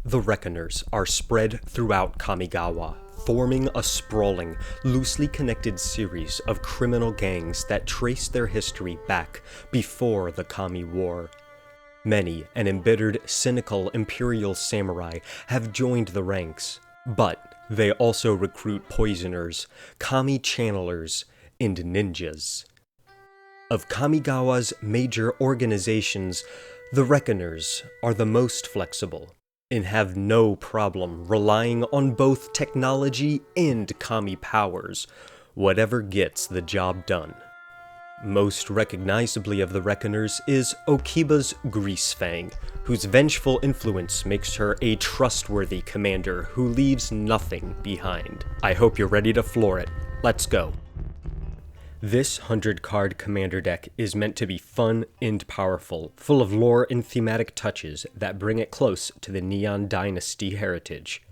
The Reckoners are spread throughout Kamigawa, forming a sprawling, loosely connected series of criminal gangs that trace their history back before the Kami War. Many an embittered, cynical Imperial samurai have joined the ranks, but they also recruit poisoners, Kami channelers, and ninjas. Of Kamigawa's major organizations, the Reckoners are the most flexible, and have no problem relying on both technology and Kami powers, whatever gets the job done. Most recognizably of the Reckoners is Okiba's Greasefang, whose vengeful influence makes her a trustworthy commander who leaves nothing behind. I hope you're ready to floor it. Let's go. This 100-card commander deck is meant to be fun and powerful, full of lore and thematic touches that bring it close to the Neon Dynasty heritage.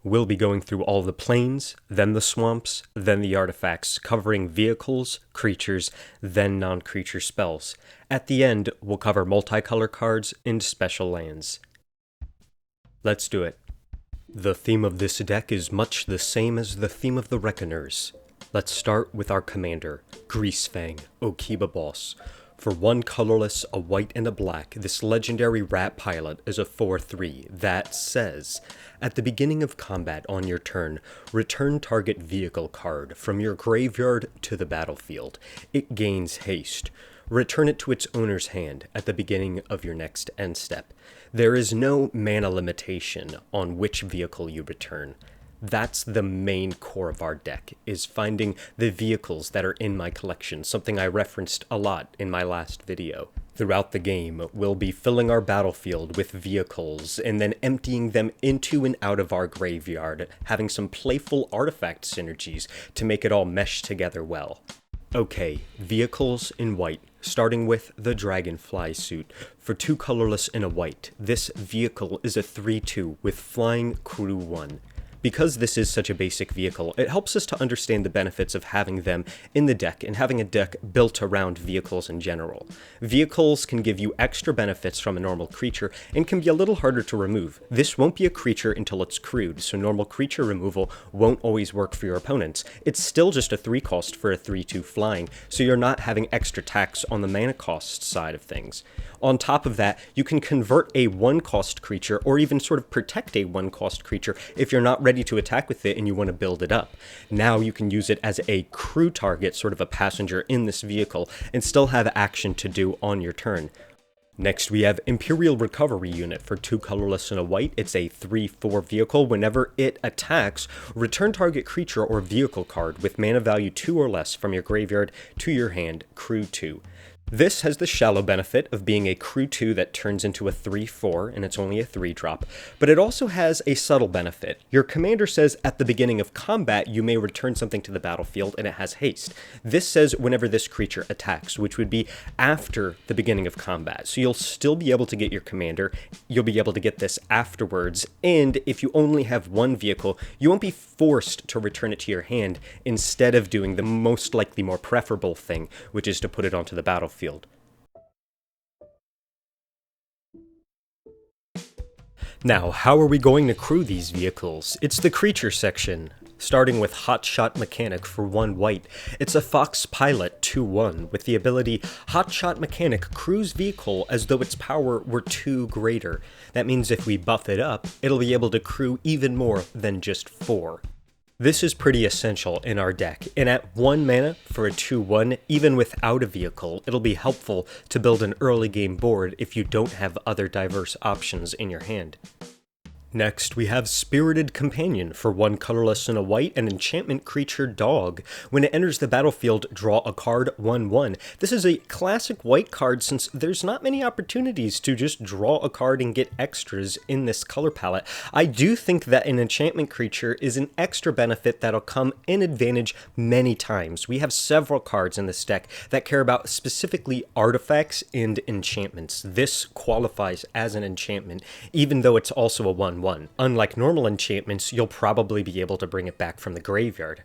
We'll be going through all the planes, then the swamps, then the artifacts, covering vehicles, creatures, then non-creature spells. At the end, we'll cover multicolor cards and special lands. Let's do it. The theme of this deck is much the same as the theme of the Reckoners. Let's start with our commander, Greasefang, Okiba Boss. For one colorless, a white, and a black, this legendary rat pilot is a 4/3 that says, at the beginning of combat on your turn, return target vehicle card from your graveyard to the battlefield. It gains haste. Return it to its owner's hand at the beginning of your next end step. There is no mana limitation on which vehicle you return. That's the main core of our deck, is finding the vehicles that are in my collection, something I referenced a lot in my last video. Throughout the game, we'll be filling our battlefield with vehicles and then emptying them into and out of our graveyard, having some playful artifact synergies to make it all mesh together well. Okay, vehicles in white, starting with the Dragonfly Suit. For 2 colorless and a white, this vehicle is a 3/2 with Flying Crew 1. Because this is such a basic vehicle, it helps us to understand the benefits of having them in the deck and having a deck built around vehicles in general. Vehicles can give you extra benefits from a normal creature and can be a little harder to remove. This won't be a creature until it's crewed, so normal creature removal won't always work for your opponents. It's still just a 3 cost for a 3/2 flying, so you're not having extra tax on the mana cost side of things. On top of that, you can convert a 1-cost creature or even sort of protect a 1-cost creature if you're not ready to attack with it and you want to build it up. Now you can use it as a crew target, sort of a passenger in this vehicle, and still have action to do on your turn. Next, we have Imperial Recovery Unit. For 2 colorless and a white, it's a 3/4 vehicle. Whenever it attacks, return target creature or vehicle card with mana value 2 or less from your graveyard to your hand, crew 2. This has the shallow benefit of being a crew 2 that turns into a 3/4, and it's only a 3-drop, but it also has a subtle benefit. Your commander says at the beginning of combat you may return something to the battlefield, and it has haste. This says whenever this creature attacks, which would be after the beginning of combat, so you'll still be able to get your commander, you'll be able to get this afterwards, and if you only have 1 vehicle, you won't be forced to return it to your hand instead of doing the most likely more preferable thing, which is to put it onto the battlefield. Now, how are we going to crew these vehicles? It's the creature section, starting with Hotshot Mechanic for 1 white. It's a Fox Pilot 2/1 with the ability Hotshot Mechanic crews vehicle as though its power were 2 greater. That means if we buff it up, it'll be able to crew even more than just 4. This is pretty essential in our deck, and at 1 mana for a 2/1, even without a vehicle, it'll be helpful to build an early game board if you don't have other diverse options in your hand. Next, we have Spirited Companion. For 1 colorless and a white, an enchantment creature dog. When it enters the battlefield, draw a card, 1/1. This is a classic white card since there's not many opportunities to just draw a card and get extras in this color palette. I do think that an enchantment creature is an extra benefit that'll come in advantage many times. We have several cards in this deck that care about specifically artifacts and enchantments. This qualifies as an enchantment, even though it's also a 1/1. Unlike normal enchantments, you'll probably be able to bring it back from the graveyard.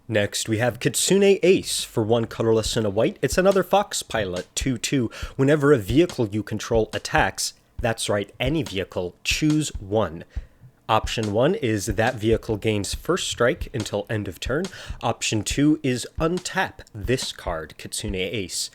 Next, we have Kitsune Ace. For 1 colorless and a white, it's another Fox Pilot 2/2. Whenever a vehicle you control attacks, That's right, any vehicle, choose one. Option 1 is that vehicle gains first strike until end of turn. Option 2 is untap this card, Kitsune Ace.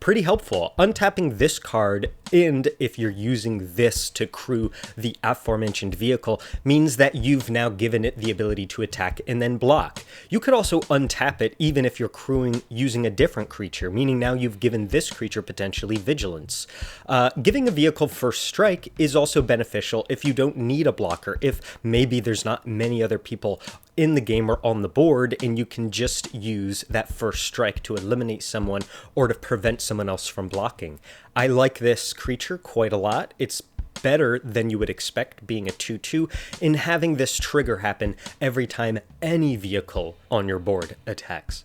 Pretty helpful. Untapping this card, and if you're using this to crew the aforementioned vehicle, means that you've now given it the ability to attack and then block. You could also untap it even if you're crewing using a different creature, meaning now you've given this creature potentially vigilance. Giving a vehicle first strike is also beneficial if you don't need a blocker, if maybe there's not many other people in the game or on the board, and you can just use that first strike to eliminate someone or to prevent someone else from blocking. I like this creature quite a lot. It's better than you would expect being a 2/2 in having this trigger happen every time any vehicle on your board attacks.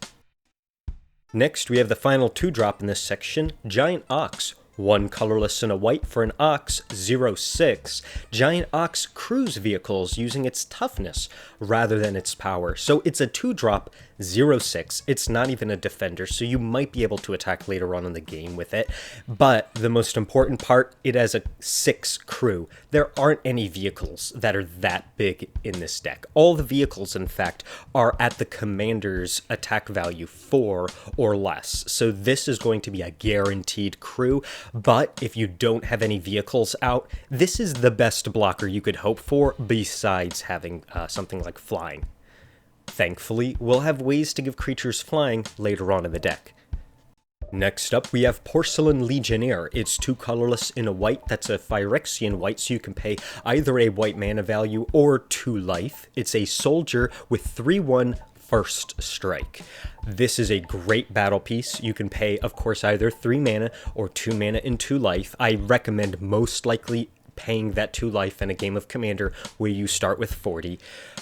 Next, we have the final 2-drop in this section, Giant Ox. 1 colorless and a white for an Ox, 0/6. Giant Ox crews vehicles using its toughness rather than its power. So it's a 2-drop, 0/6. It's not even a defender, so you might be able to attack later on in the game with it. But the most important part, it has a 6 crew. There aren't any vehicles that are that big in this deck. All the vehicles, in fact, are at the commander's attack value 4 or less. So this is going to be a guaranteed crew. But if you don't have any vehicles out, this is the best blocker you could hope for besides having something like flying. Thankfully, we'll have ways to give creatures flying later on in the deck. Next up, we have Porcelain Legionnaire. It's 2 colorless in a white. That's a Phyrexian white, so you can pay either a white mana value or 2 life. It's a soldier with 3/1 first strike. This is a great battle piece. You can pay, of course, either 3 mana or 2 mana and 2 life. I recommend most likely paying that 2 life in a game of Commander where you start with 40.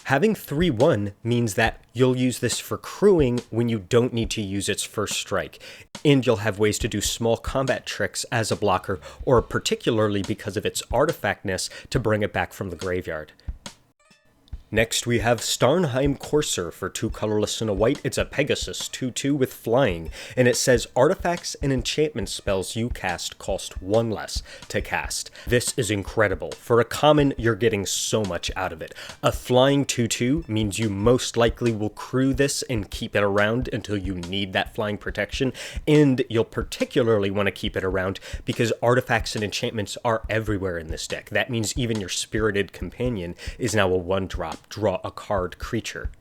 Having 3/1 means that you'll use this for crewing when you don't need to use its first strike, and you'll have ways to do small combat tricks as a blocker, or particularly because of its artifactness, to bring it back from the graveyard. Next, we have Starnheim Courser for 2 colorless and a white. It's a Pegasus 2/2 with flying, and it says artifacts and enchantment spells you cast cost 1 less to cast. This is incredible. For a common, you're getting so much out of it. A flying 2/2 means you most likely will crew this and keep it around until you need that flying protection, and you'll particularly want to keep it around because artifacts and enchantments are everywhere in this deck. That means even your Spirited Companion is now a 1-drop. Draw a card creature.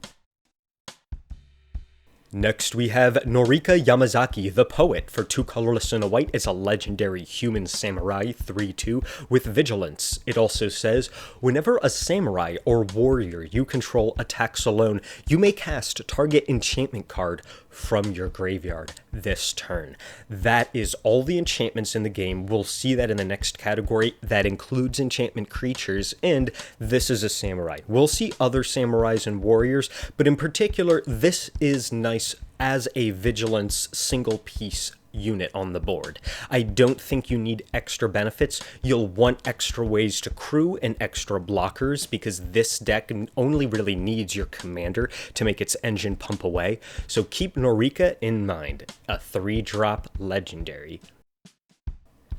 Next, we have Norika Yamazaki, the Poet, for 2 colorless and a white. It's a legendary human samurai, 3/2, with vigilance. It also says, whenever a samurai or warrior you control attacks alone, you may cast target enchantment card from your graveyard this turn. That is all the enchantments in the game. We'll see that in the next category. That includes enchantment creatures, and this is a samurai. We'll see other samurais and warriors, but in particular, this is nice as a vigilance single piece unit on the board. I don't think you need extra benefits. You'll want extra ways to crew and extra blockers because this deck only really needs your commander to make its engine pump away. So keep Norika in mind, a 3-drop legendary.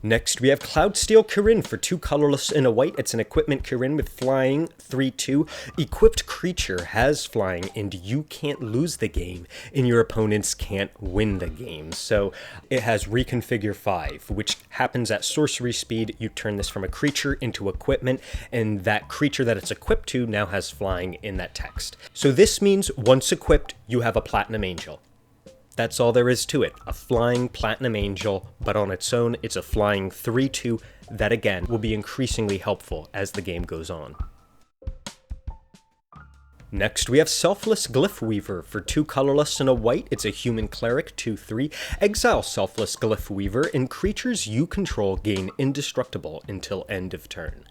Next, we have Cloudsteel Kirin for 2 colorless and a white. It's an equipment Kirin with flying, 3/2. Equipped creature has flying, and you can't lose the game, and your opponents can't win the game. So it has Reconfigure 5, which happens at sorcery speed. You turn this from a creature into equipment, and that creature that it's equipped to now has flying in that text. So this means once equipped, you have a Platinum Angel. That's all there is to it, a flying Platinum Angel, but on its own, it's a flying 3/2 that again will be increasingly helpful as the game goes on. Next, we have Selfless Glyph Weaver for 2 colorless and a white. It's a human cleric, 2/3. Exile Selfless Glyph Weaver, and creatures you control gain indestructible until end of turn.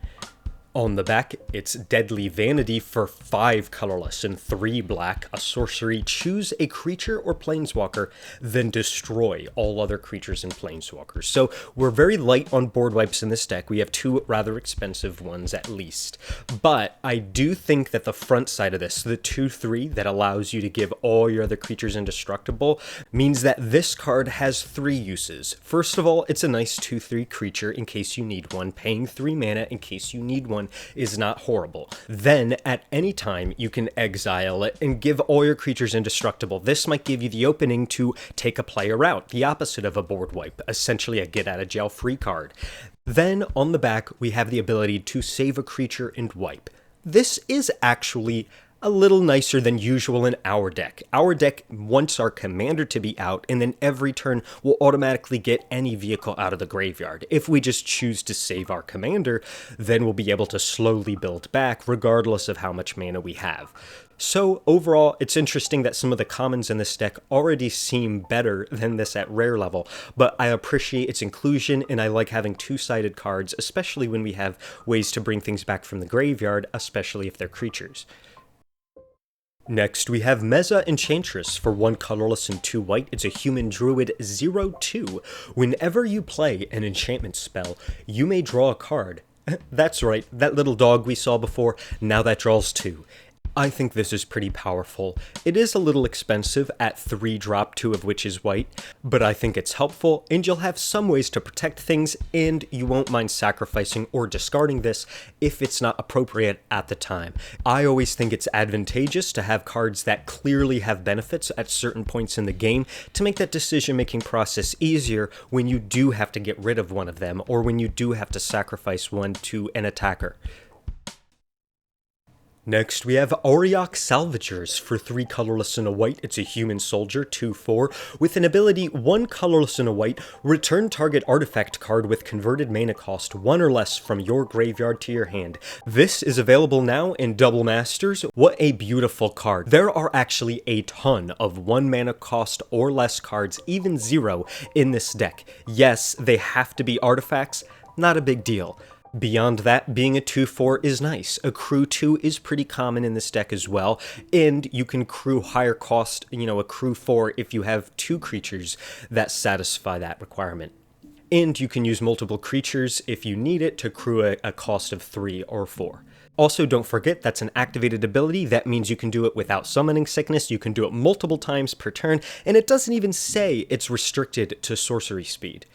On the back, it's Deadly Vanity for 5 colorless and 3 black, a sorcery. Choose a creature or planeswalker, then destroy all other creatures and planeswalkers. So we're very light on board wipes in this deck. We have 2 rather expensive ones at least. But I do think that the front side of this, the 2/3 that allows you to give all your other creatures indestructible, means that this card has 3 uses. First of all, it's a nice 2/3 creature in case you need one. Paying 3 mana in case you need one is not horrible. Then, at any time, you can exile it and give all your creatures indestructible. This might give you the opening to take a player out, the opposite of a board wipe, essentially a get-out-of-jail-free card. Then, on the back, we have the ability to save a creature and wipe. This is actually a little nicer than usual in our deck. Our deck wants our commander to be out, and then every turn we'll automatically get any vehicle out of the graveyard. If we just choose to save our commander, then we'll be able to slowly build back regardless of how much mana we have. So overall, it's interesting that some of the commons in this deck already seem better than this at rare level, but I appreciate its inclusion and I like having 2-sided cards, especially when we have ways to bring things back from the graveyard, especially if they're creatures. Next, we have Mesa Enchantress for 1 colorless and 2 white. It's a human druid 0/2. Whenever you play an enchantment spell, you may draw a card. That's right, that little dog we saw before, now that draws 2. I think this is pretty powerful. It is a little expensive at 3 drop, 2 of which is white, but I think it's helpful, and you'll have some ways to protect things, and you won't mind sacrificing or discarding this if it's not appropriate at the time. I always think it's advantageous to have cards that clearly have benefits at certain points in the game to make that decision-making process easier when you do have to get rid of one of them, or when you do have to sacrifice one to an attacker. Next, we have Auriok Salvagers for 3 colorless and a white. It's a human soldier, 2/4, with an ability 1 colorless and a white. Return target artifact card with converted mana cost 1 or less from your graveyard to your hand. This is available now in Double Masters. What a beautiful card. There are actually a ton of 1 mana cost or less cards, even 0, in this deck. Yes, they have to be artifacts, not a big deal. Beyond that, being a 2/4 is nice. A crew 2 is pretty common in this deck as well, and you can crew higher cost, a crew 4 if you have 2 creatures that satisfy that requirement. And you can use multiple creatures if you need it to crew a cost of 3 or 4. Also, don't forget that's an activated ability. That means you can do it without summoning sickness, you can do it multiple times per turn, and it doesn't even say it's restricted to sorcery speed.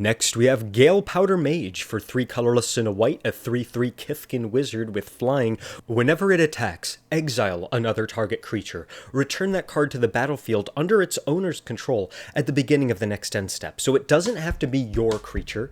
Next, we have Galepowder Mage for 3 colorless and a white, a 3/3 Kithkin wizard with flying. Whenever it attacks, exile another target creature. Return that card to the battlefield under its owner's control at the beginning of the next end step. So it doesn't have to be your creature,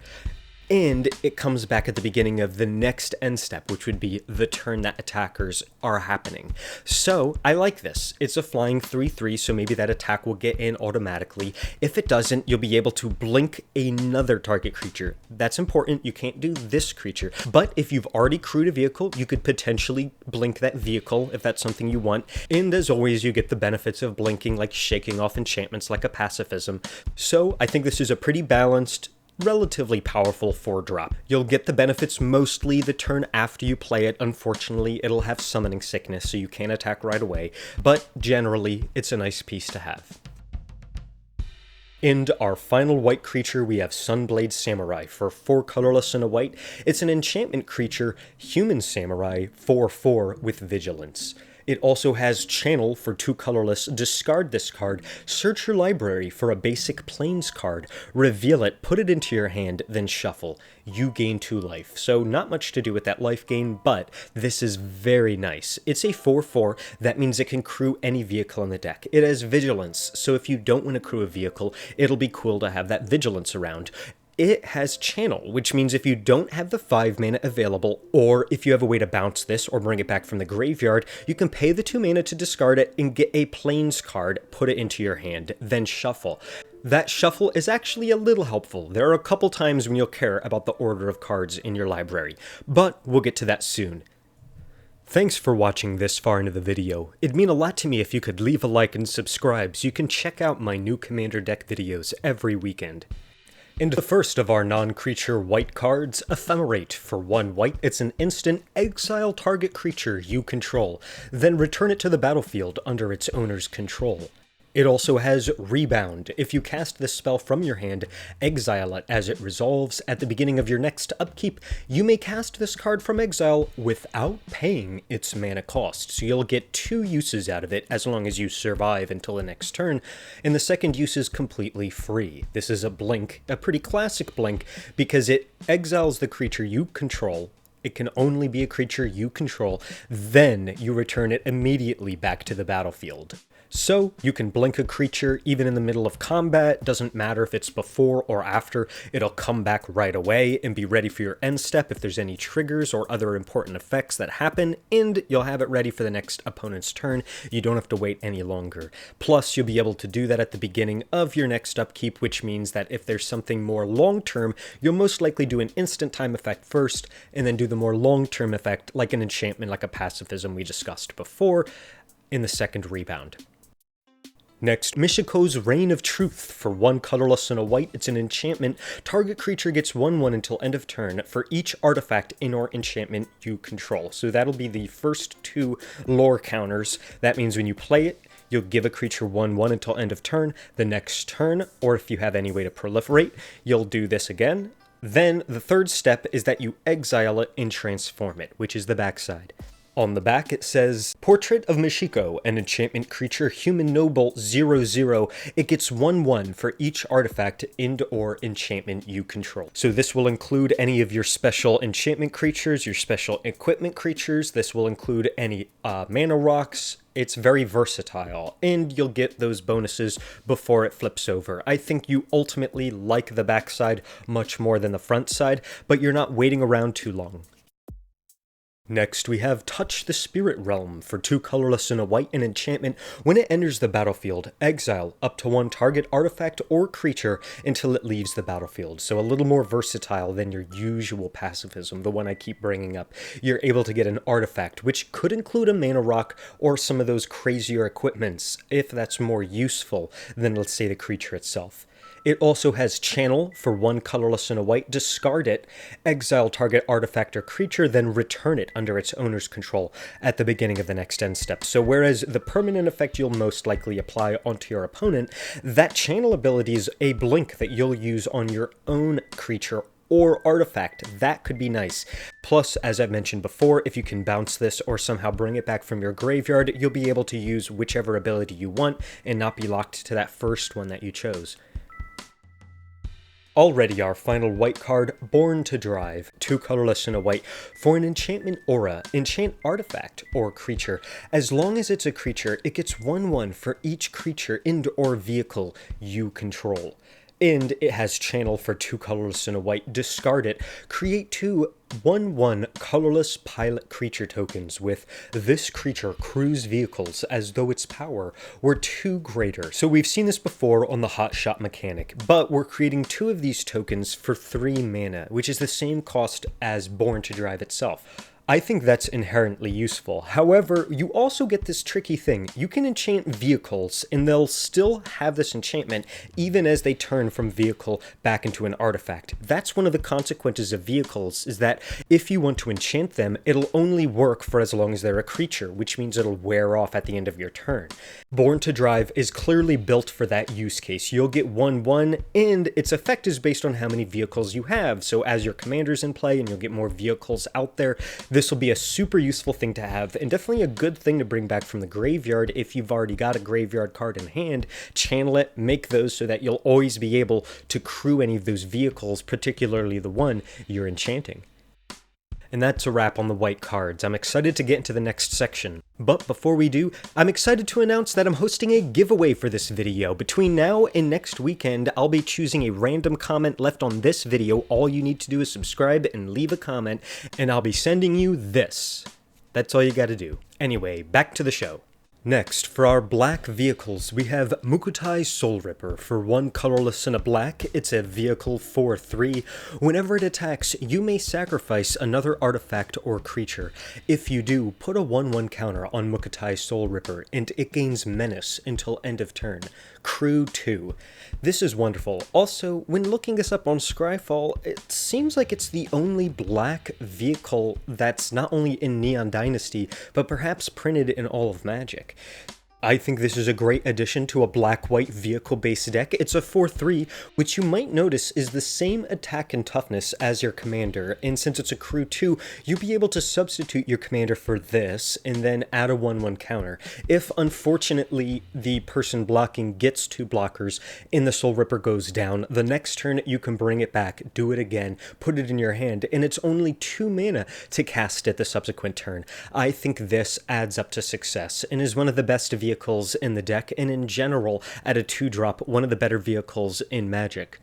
and it comes back at the beginning of the next end step, which would be the turn that attackers are happening. So I like this. It's a flying 3/3, so maybe that attack will get in automatically. If it doesn't, you'll be able to blink another target creature. That's important. You can't do this creature. But if you've already crewed a vehicle, you could potentially blink that vehicle if that's something you want. And as always, you get the benefits of blinking, like shaking off enchantments like a pacifism. So I think this is a pretty balanced, relatively powerful 4-drop. You'll get the benefits mostly the turn after you play it. Unfortunately, it'll have summoning sickness, so you can't attack right away, but generally, it's a nice piece to have. And our final white creature, we have Sunblade Samurai for 4 colorless and a white. It's an enchantment creature, human samurai, 4/4 with vigilance. It also has Channel for 2 colorless. Discard this card, search your library for a basic plains card, reveal it, put it into your hand, then shuffle. You gain 2 life. So not much to do with that life gain, but this is very nice. It's a 4/4, that means it can crew any vehicle in the deck. It has Vigilance, so if you don't want to crew a vehicle, it'll be cool to have that Vigilance around. It has Channel, which means if you don't have the 5 mana available, or if you have a way to bounce this or bring it back from the graveyard, you can pay the 2 mana to discard it and get a Plains card, put it into your hand, then shuffle. That shuffle is actually a little helpful. There are a couple times when you'll care about the order of cards in your library, but we'll get to that soon. Thanks for watching this far into the video. It'd mean a lot to me if you could leave a like and subscribe so you can check out my new Commander deck videos every weekend. Into the first of our non-creature white cards, Ephemerate. For 1 white, it's an instant exile target creature you control, then return it to the battlefield under its owner's control. It also has Rebound. If you cast this spell from your hand, exile it as it resolves. At the beginning of your next upkeep, you may cast this card from exile without paying its mana cost. So you'll get 2 uses out of it as long as you survive until the next turn, and the second use is completely free. This is a blink, a pretty classic blink, because it exiles the creature you control. It can only be a creature you control, then you return it immediately back to the battlefield. So, you can blink a creature even in the middle of combat, doesn't matter if it's before or after, it'll come back right away and be ready for your end step if there's any triggers or other important effects that happen, and you'll have it ready for the next opponent's turn. You don't have to wait any longer. Plus, you'll be able to do that at the beginning of your next upkeep, which means that if there's something more long-term, you'll most likely do an instant time effect first, and then do the more long-term effect, like an enchantment, like a pacifism we discussed before, in the second rebound. Next, Mishiko's Reign of Truth. For 1 colorless and a white, it's an enchantment. Target creature gets 1/1 until end of turn for each artifact in or enchantment you control. So that'll be the first 2 lore counters. That means when you play it, you'll give a creature 1/1 until end of turn. The next turn, or if you have any way to proliferate, you'll do this again. Then the third step is that you exile it and transform it, which is the backside. On the back it says, Portrait of Mishiko, an enchantment creature, human noble 0/0. It gets 1/1 for each artifact and/or enchantment you control. So this will include any of your special enchantment creatures, your special equipment creatures. This will include any mana rocks. It's very versatile, and you'll get those bonuses before it flips over. I think you ultimately like the backside much more than the front side, but you're not waiting around too long. Next, we have Touch the Spirit Realm. For 2 colorless and a white, an enchantment. When it enters the battlefield, exile up to 1 target artifact or creature until it leaves the battlefield. So a little more versatile than your usual pacifism, the one I keep bringing up. You're able to get an artifact, which could include a mana rock or some of those crazier equipments, if that's more useful than, let's say, the creature itself. It also has Channel. For 1 colorless and a white, discard it, exile target artifact or creature, then return it under its owner's control at the beginning of the next end step. So whereas the permanent effect you'll most likely apply onto your opponent, that Channel ability is a blink that you'll use on your own creature or artifact. That could be nice. Plus, as I've mentioned before, if you can bounce this or somehow bring it back from your graveyard, you'll be able to use whichever ability you want and not be locked to that first one that you chose. Already our final white card, Born to Drive. 2 colorless and a white. For an enchantment aura, enchant artifact or creature. As long as it's a creature, it gets 1/1 for each creature and/or vehicle you control. And it has Channel. For 2 colorless and a white, discard it. Create 2 1/1 colorless pilot creature tokens with this creature cruise vehicles as though its power were 2 greater. So we've seen this before on the Hotshot Mechanic, but we're creating 2 of these tokens for 3 mana, which is the same cost as Born to Drive itself. I think that's inherently useful. However, you also get this tricky thing. You can enchant vehicles, and they'll still have this enchantment even as they turn from vehicle back into an artifact. That's one of the consequences of vehicles, is that if you want to enchant them, it'll only work for as long as they're a creature, which means it'll wear off at the end of your turn. Born to Drive is clearly built for that use case. You'll get 1/1, and its effect is based on how many vehicles you have. So as your commander's in play and you'll get more vehicles out there, this will be a super useful thing to have, and definitely a good thing to bring back from the graveyard if you've already got a graveyard card in hand. Channel it, make those so that you'll always be able to crew any of those vehicles, particularly the one you're enchanting. And that's a wrap on the white cards. I'm excited to get into the next section. But before we do, I'm excited to announce that I'm hosting a giveaway for this video. Between now and next weekend, I'll be choosing a random comment left on this video. All you need to do is subscribe and leave a comment, and I'll be sending you this. That's all you gotta do. Anyway, back to the show. Next, for our black vehicles, we have Mukotai Soulripper. For 1 colorless and a black, it's a vehicle 4/3. Whenever it attacks, you may sacrifice another artifact or creature. If you do, put a 1/1 counter on Mukotai Soulripper, and it gains Menace until end of turn. Crew 2. This is wonderful. Also, when looking this up on Scryfall, it seems like it's the only black vehicle that's not only in Neon Dynasty, but perhaps printed in all of Magic. I think this is a great addition to a black-white vehicle-based deck. It's a 4/3, which you might notice is the same attack and toughness as your commander, and since it's a crew 2, you'll be able to substitute your commander for this, and then add a 1/1 counter. If, unfortunately, the person blocking gets 2 blockers, and the Soul Ripper goes down, the next turn you can bring it back, do it again, put it in your hand, and it's only 2 mana to cast it the subsequent turn. I think this adds up to success, and is one of the best vehicles in the deck, and in general, at a 2-drop, one of the better vehicles in Magic.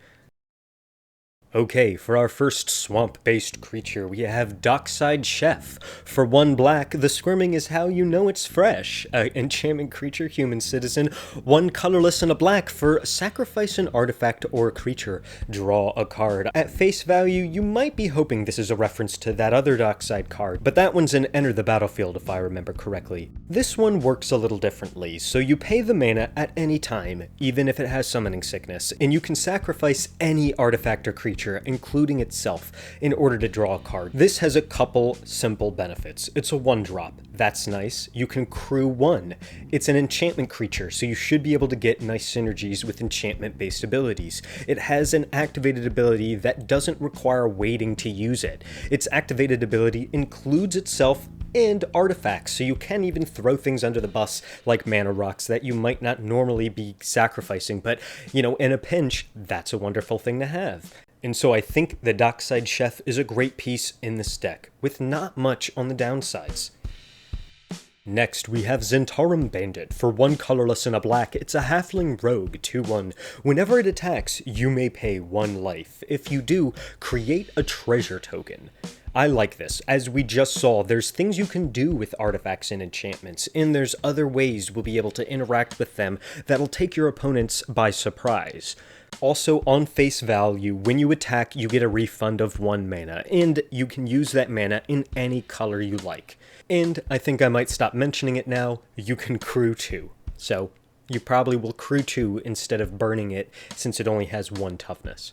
Okay, for our first swamp-based creature, we have Dockside Chef. For 1 black, the squirming is how you know it's fresh. Enchantment creature, human citizen, 1 colorless and a black. For sacrifice an artifact or a creature, draw a card. At face value, you might be hoping this is a reference to that other Dockside card, but that one's an Enter the Battlefield if I remember correctly. This one works a little differently, so you pay the mana at any time, even if it has summoning sickness, and you can sacrifice any artifact or creature, including itself, in order to draw a card. This has a couple simple benefits. It's a 1-drop. That's nice. You can crew 1. It's an enchantment creature, so you should be able to get nice synergies with enchantment-based abilities. It has an activated ability that doesn't require waiting to use it. Its activated ability includes itself and artifacts, so you can even throw things under the bus like mana rocks that you might not normally be sacrificing, but, you know, in a pinch, that's a wonderful thing to have. And so I think the Dockside Chef is a great piece in this deck, with not much on the downsides. Next, we have Zhentarim Bandit. For 1 colorless and a black, it's a halfling rogue 2/1. Whenever it attacks, you may pay 1 life. If you do, create a treasure token. I like this. As we just saw, there's things you can do with artifacts and enchantments, and there's other ways we'll be able to interact with them that'll take your opponents by surprise. Also, on face value, when you attack, you get a refund of 1 mana, and you can use that mana in any color you like. And I think I might stop mentioning it now, you can crew 2. So, you probably will crew 2 instead of burning it, since it only has 1 toughness.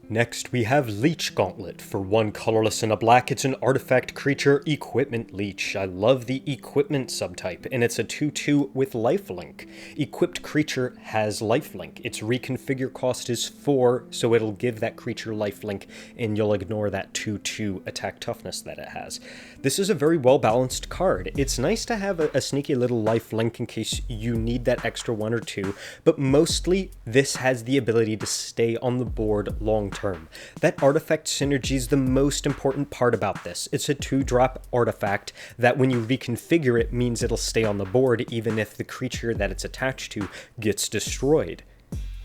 Next, we have Leech Gauntlet. For 1 colorless and a black, it's an artifact creature, Equipment Leech. I love the Equipment subtype, and it's a 2/2 with lifelink. Equipped creature has lifelink. Its reconfigure cost is 4, so it'll give that creature lifelink, and you'll ignore that 2/2 attack toughness that it has. This is a very well-balanced card. It's nice to have a sneaky little lifelink in case you need that extra 1 or 2, but mostly, this has the ability to stay on the board long term. That artifact synergy is the most important part about this. It's a 2-drop artifact that when you reconfigure it means it'll stay on the board even if the creature that it's attached to gets destroyed.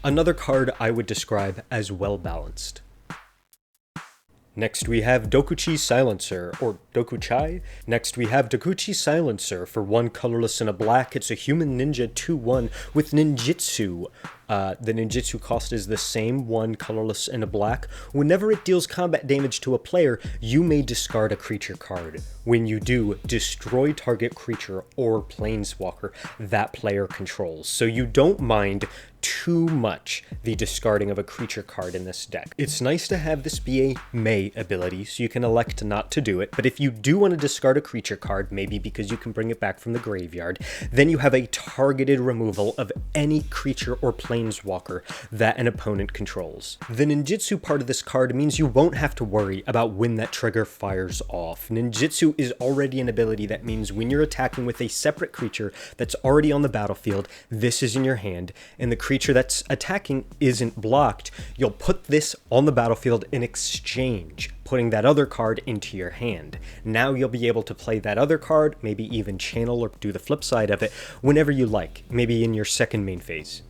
Another card I would describe as well balanced. Next we have Dokuchi Silencer, or Dokuchai? Next we have Dokuchi Silencer. For 1 colorless and a black, it's a human ninja 2/1 with ninjutsu. The ninjutsu cost is the same, 1 colorless and a black. Whenever it deals combat damage to a player, you may discard a creature card. When you do, destroy target creature or planeswalker that player controls. So you don't mind too much the discarding of a creature card in this deck. It's nice to have this be a May ability, so you can elect not to do it, but if you do want to discard a creature card, maybe because you can bring it back from the graveyard, then you have a targeted removal of any creature or planeswalker that an opponent controls. The ninjutsu part of this card means you won't have to worry about when that trigger fires off. Ninjutsu is already an ability that means when you're attacking with a separate creature that's already on the battlefield, this is in your hand, and the creature that's attacking isn't blocked, you'll put this on the battlefield in exchange, putting that other card into your hand. Now you'll be able to play that other card, maybe even channel or do the flip side of it, whenever you like, maybe in your second main phase.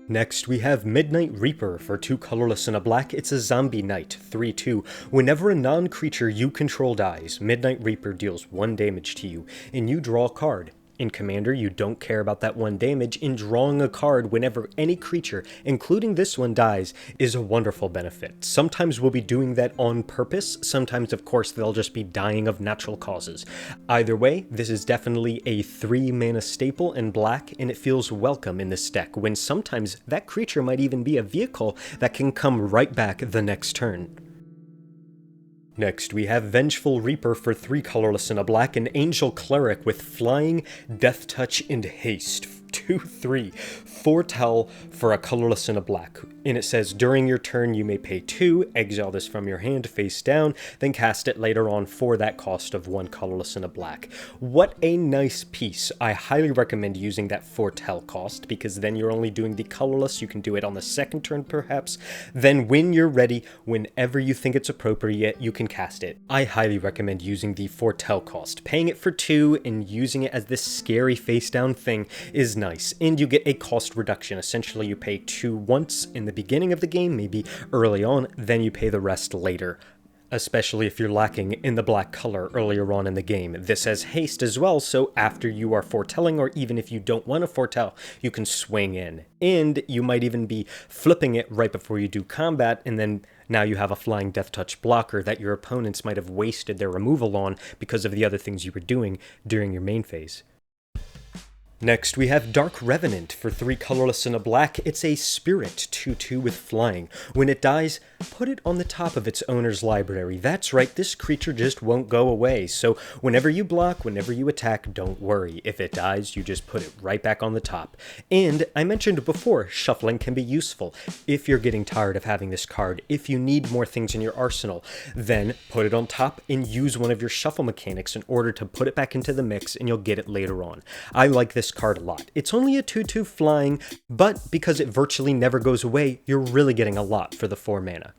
Next, we have Midnight Reaper for 2 colorless and a black. It's a zombie knight, 3/2. Whenever a non-creature you control dies, Midnight Reaper deals 1 damage to you, and you draw a card. In Commander, you don't care about that 1 damage, and drawing a card whenever any creature, including this one, dies is a wonderful benefit. Sometimes we'll be doing that on purpose, sometimes of course they'll just be dying of natural causes. Either way, this is definitely a 3 mana staple in black, and it feels welcome in this deck, when sometimes that creature might even be a vehicle that can come right back the next turn. Next, we have Vengeful Reaper for 3 colorless and a black, an Angel Cleric with Flying, Death Touch, and Haste. 2/3. Foretell for a colorless and a black. And it says, during your turn you may pay 2, exile this from your hand face down, then cast it later on for that cost of 1 colorless and a black. What a nice piece. I highly recommend using that foretell cost, because then you're only doing the colorless. You can do it on the second turn perhaps. Then when you're ready, whenever you think it's appropriate, you can cast it. I highly recommend using the foretell cost. Paying it for 2 and using it as this scary face down thing is nice, and you get a cost reduction. Essentially, you pay 2 once in the beginning of the game, maybe early on, then you pay the rest later. Especially if you're lacking in the black color earlier on in the game. This has haste as well, so after you are foretelling, or even if you don't want to foretell, you can swing in. And you might even be flipping it right before you do combat, and then now you have a flying death touch blocker that your opponents might have wasted their removal on because of the other things you were doing during your main phase. Next, we have Dark Revenant for 3 colorless and a black. It's a spirit 2/2 with flying. When it dies, put it on the top of its owner's library. That's right, this creature just won't go away. So whenever you block, whenever you attack, don't worry. If it dies, you just put it right back on the top. And I mentioned before, shuffling can be useful. If you're getting tired of having this card, if you need more things in your arsenal, then put it on top and use one of your shuffle mechanics in order to put it back into the mix, and you'll get it later on. I like this card a lot. It's only a 2/2 flying, but because it virtually never goes away, you're really getting a lot for the 4 mana.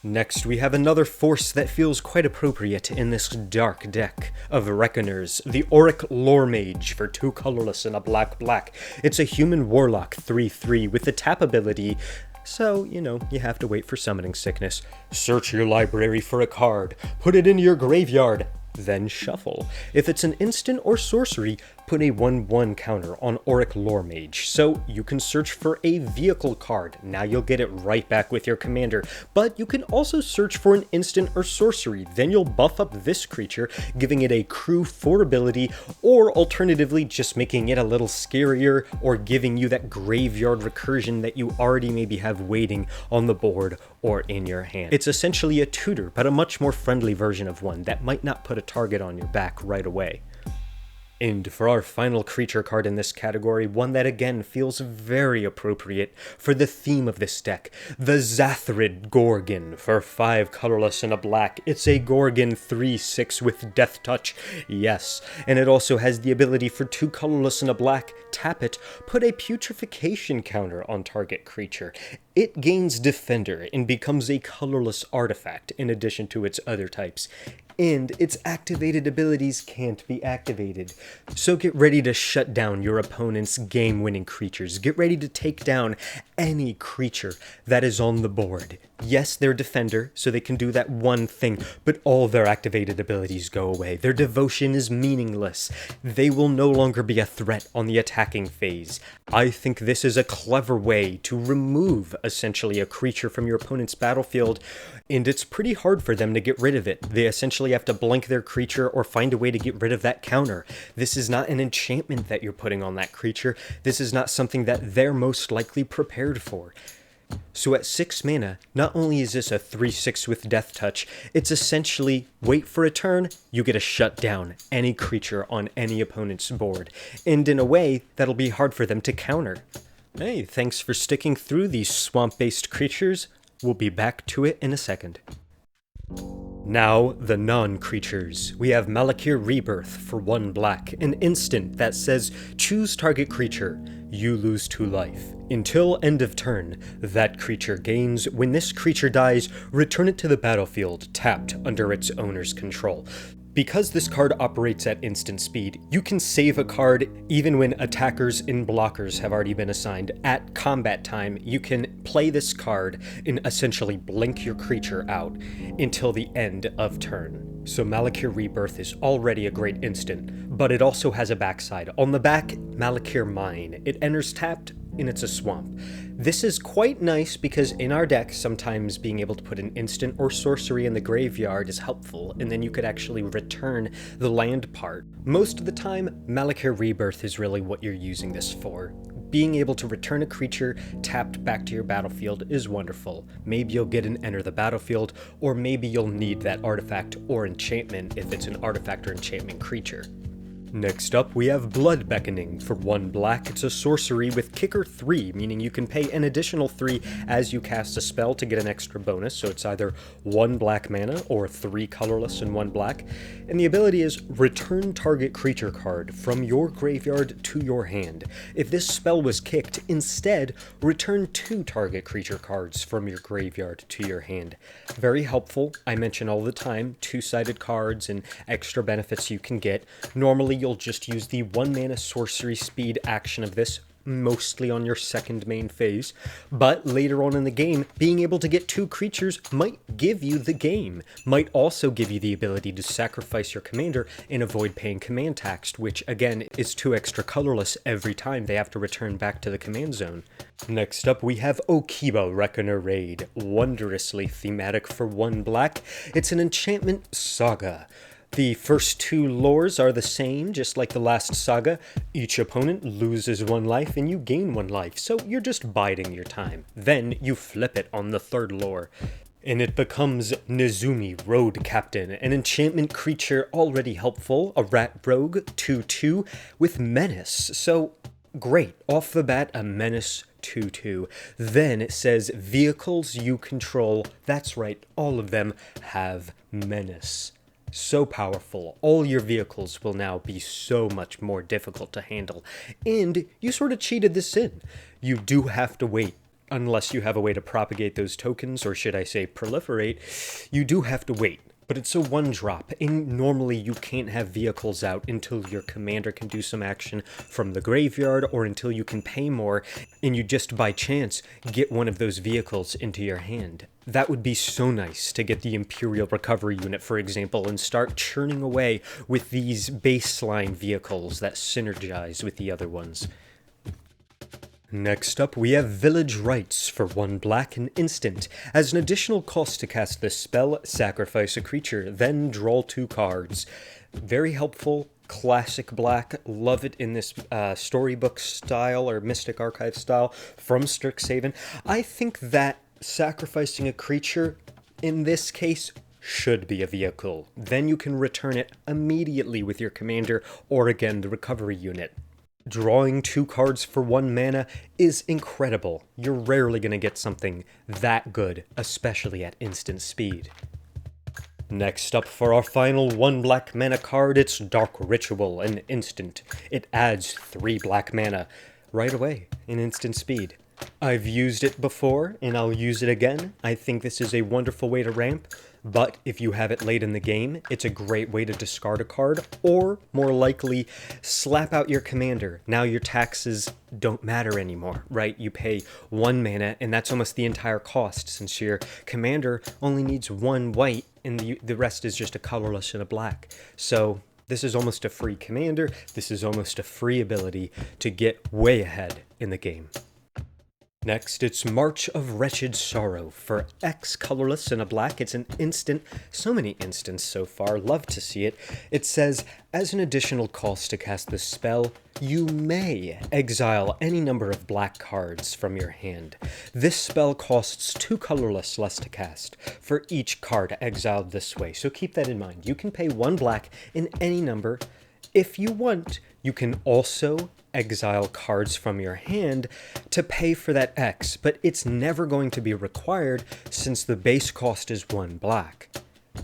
Next, we have another force that feels quite appropriate in this dark deck of Reckoners, the Oriq Loremage for 2 colorless and a black. It's a human warlock 3/3 with the tap ability, so, you know, you have to wait for summoning sickness. Search your library for a card, put it in your graveyard, then shuffle. If it's an instant or sorcery, put a 1/1 counter on Oriq Loremage, so you can search for a vehicle card. Now you'll get it right back with your commander, but you can also search for an instant or sorcery. Then you'll buff up this creature, giving it a crew 4 ability, or alternatively just making it a little scarier, or giving you that graveyard recursion that you already maybe have waiting on the board or in your hand. It's essentially a tutor, but a much more friendly version of one that might not put a target on your back right away. And for our final creature card in this category, one that again feels very appropriate for the theme of this deck, the Xathrid Gorgon for 5 colorless and a black. It's a Gorgon 3/6 with Death Touch, yes, and it also has the ability for 2 colorless and a black, tap it, put a putrefaction counter on target creature. It gains Defender and becomes a colorless artifact in addition to its other types. And its activated abilities can't be activated. So get ready to shut down your opponent's game-winning creatures. Get ready to take down any creature that is on the board. Yes, they're Defender, so they can do that one thing, but all their activated abilities go away. Their devotion is meaningless. They will no longer be a threat on the attacking phase. I think this is a clever way to remove, essentially, a creature from your opponent's battlefield, and it's pretty hard for them to get rid of it. They essentially have to blink their creature or find a way to get rid of that counter. This is not an enchantment that you're putting on that creature. This is not something that they're most likely prepared for. So at 6 mana, not only is this a 3/6 with Death Touch, it's essentially, wait for a turn, you get to shut down any creature on any opponent's board. And in a way, that'll be hard for them to counter. Hey, thanks for sticking through these swamp-based creatures. We'll be back to it in a second. Now, the non-creatures. We have Malakir Rebirth for 1 black, an instant that says, choose target creature, you lose 2 life. Until end of turn, that creature gains. When this creature dies, return it to the battlefield, tapped under its owner's control. Because this card operates at instant speed, you can save a card even when attackers and blockers have already been assigned. At combat time, you can play this card and essentially blink your creature out until the end of turn. So Malakir Rebirth is already a great instant, but it also has a backside. On the back, Malakir Mine. It enters tapped and it's a swamp. This is quite nice because in our deck, sometimes being able to put an instant or sorcery in the graveyard is helpful, and then you could actually return the land part. Most of the time, Malakir Rebirth is really what you're using this for. Being able to return a creature tapped back to your battlefield is wonderful. Maybe you'll get an enter the battlefield, or maybe you'll need that artifact or enchantment if it's an artifact or enchantment creature. Next up, we have Blood Beckoning. For 1 black, it's a sorcery with kicker 3, meaning you can pay an additional 3 as you cast a spell to get an extra bonus, so it's either 1 black mana or 3 colorless and 1 black. And the ability is return target creature card from your graveyard to your hand. If this spell was kicked, instead, return 2 target creature cards from your graveyard to your hand. Very helpful. I mention all the time, 2-sided cards and extra benefits you can get. Normally, you'll just use the 1 mana sorcery speed action of this, mostly on your second main phase, but later on in the game, being able to get 2 creatures might give you the game. Might also give you the ability to sacrifice your commander and avoid paying command tax, which again is 2 extra colorless every time they have to return back to the command zone. Next up, we have Okiba Reckoner Raid, wondrously thematic for 1 black. It's an enchantment saga. The first 2 lores are the same, just like the last saga. Each opponent loses 1 life and you gain 1 life, so you're just biding your time. Then you flip it on the 3rd lore, and it becomes Nezumi, Road Captain, an enchantment creature already helpful, a rat rogue, 2/2, with menace. So, great. Off the bat, a menace 2/2. Then it says vehicles you control, that's right, all of them have menace. So powerful, all your vehicles will now be so much more difficult to handle, and you sort of cheated this in. You do have to wait, unless you have a way to propagate those tokens, or should I say proliferate, you do have to wait. But it's a 1-drop, and normally you can't have vehicles out until your commander can do some action from the graveyard, or until you can pay more, and you just by chance get one of those vehicles into your hand. That would be so nice to get the Imperial Recovery Unit, for example, and start churning away with these baseline vehicles that synergize with the other ones. Next up, we have Village Rites. For 1 black, an instant. As an additional cost to cast this spell, sacrifice a creature, then draw 2 cards. Very helpful, classic black. Love it in this storybook style or Mystic Archive style from Strixhaven. I think that sacrificing a creature, in this case, should be a vehicle. Then you can return it immediately with your commander, or again, the recovery unit. Drawing 2 cards for 1 mana is incredible. You're rarely going to get something that good, especially at instant speed. Next up, for our final 1 black mana card, it's Dark Ritual, an instant. It adds 3 black mana right away in instant speed. I've used it before, and I'll use it again. I think this is a wonderful way to ramp, but if you have it late in the game, it's a great way to discard a card, or, more likely, slap out your commander. Now your taxes don't matter anymore, right? You pay 1 mana, and that's almost the entire cost, since your commander only needs 1 white, and the rest is just a colorless and a black. So this is almost a free commander, this is almost a free ability to get way ahead in the game. Next, it's March of Wretched Sorrow. For X colorless and a black, it's an instant. So many instants so far, love to see it. It says, as an additional cost to cast this spell, you may exile any number of black cards from your hand. This spell costs 2 colorless less to cast for each card exiled this way, so keep that in mind. You can pay 1 black in any number. If you want, you can also exile cards from your hand to pay for that X, but it's never going to be required since the base cost is 1 black.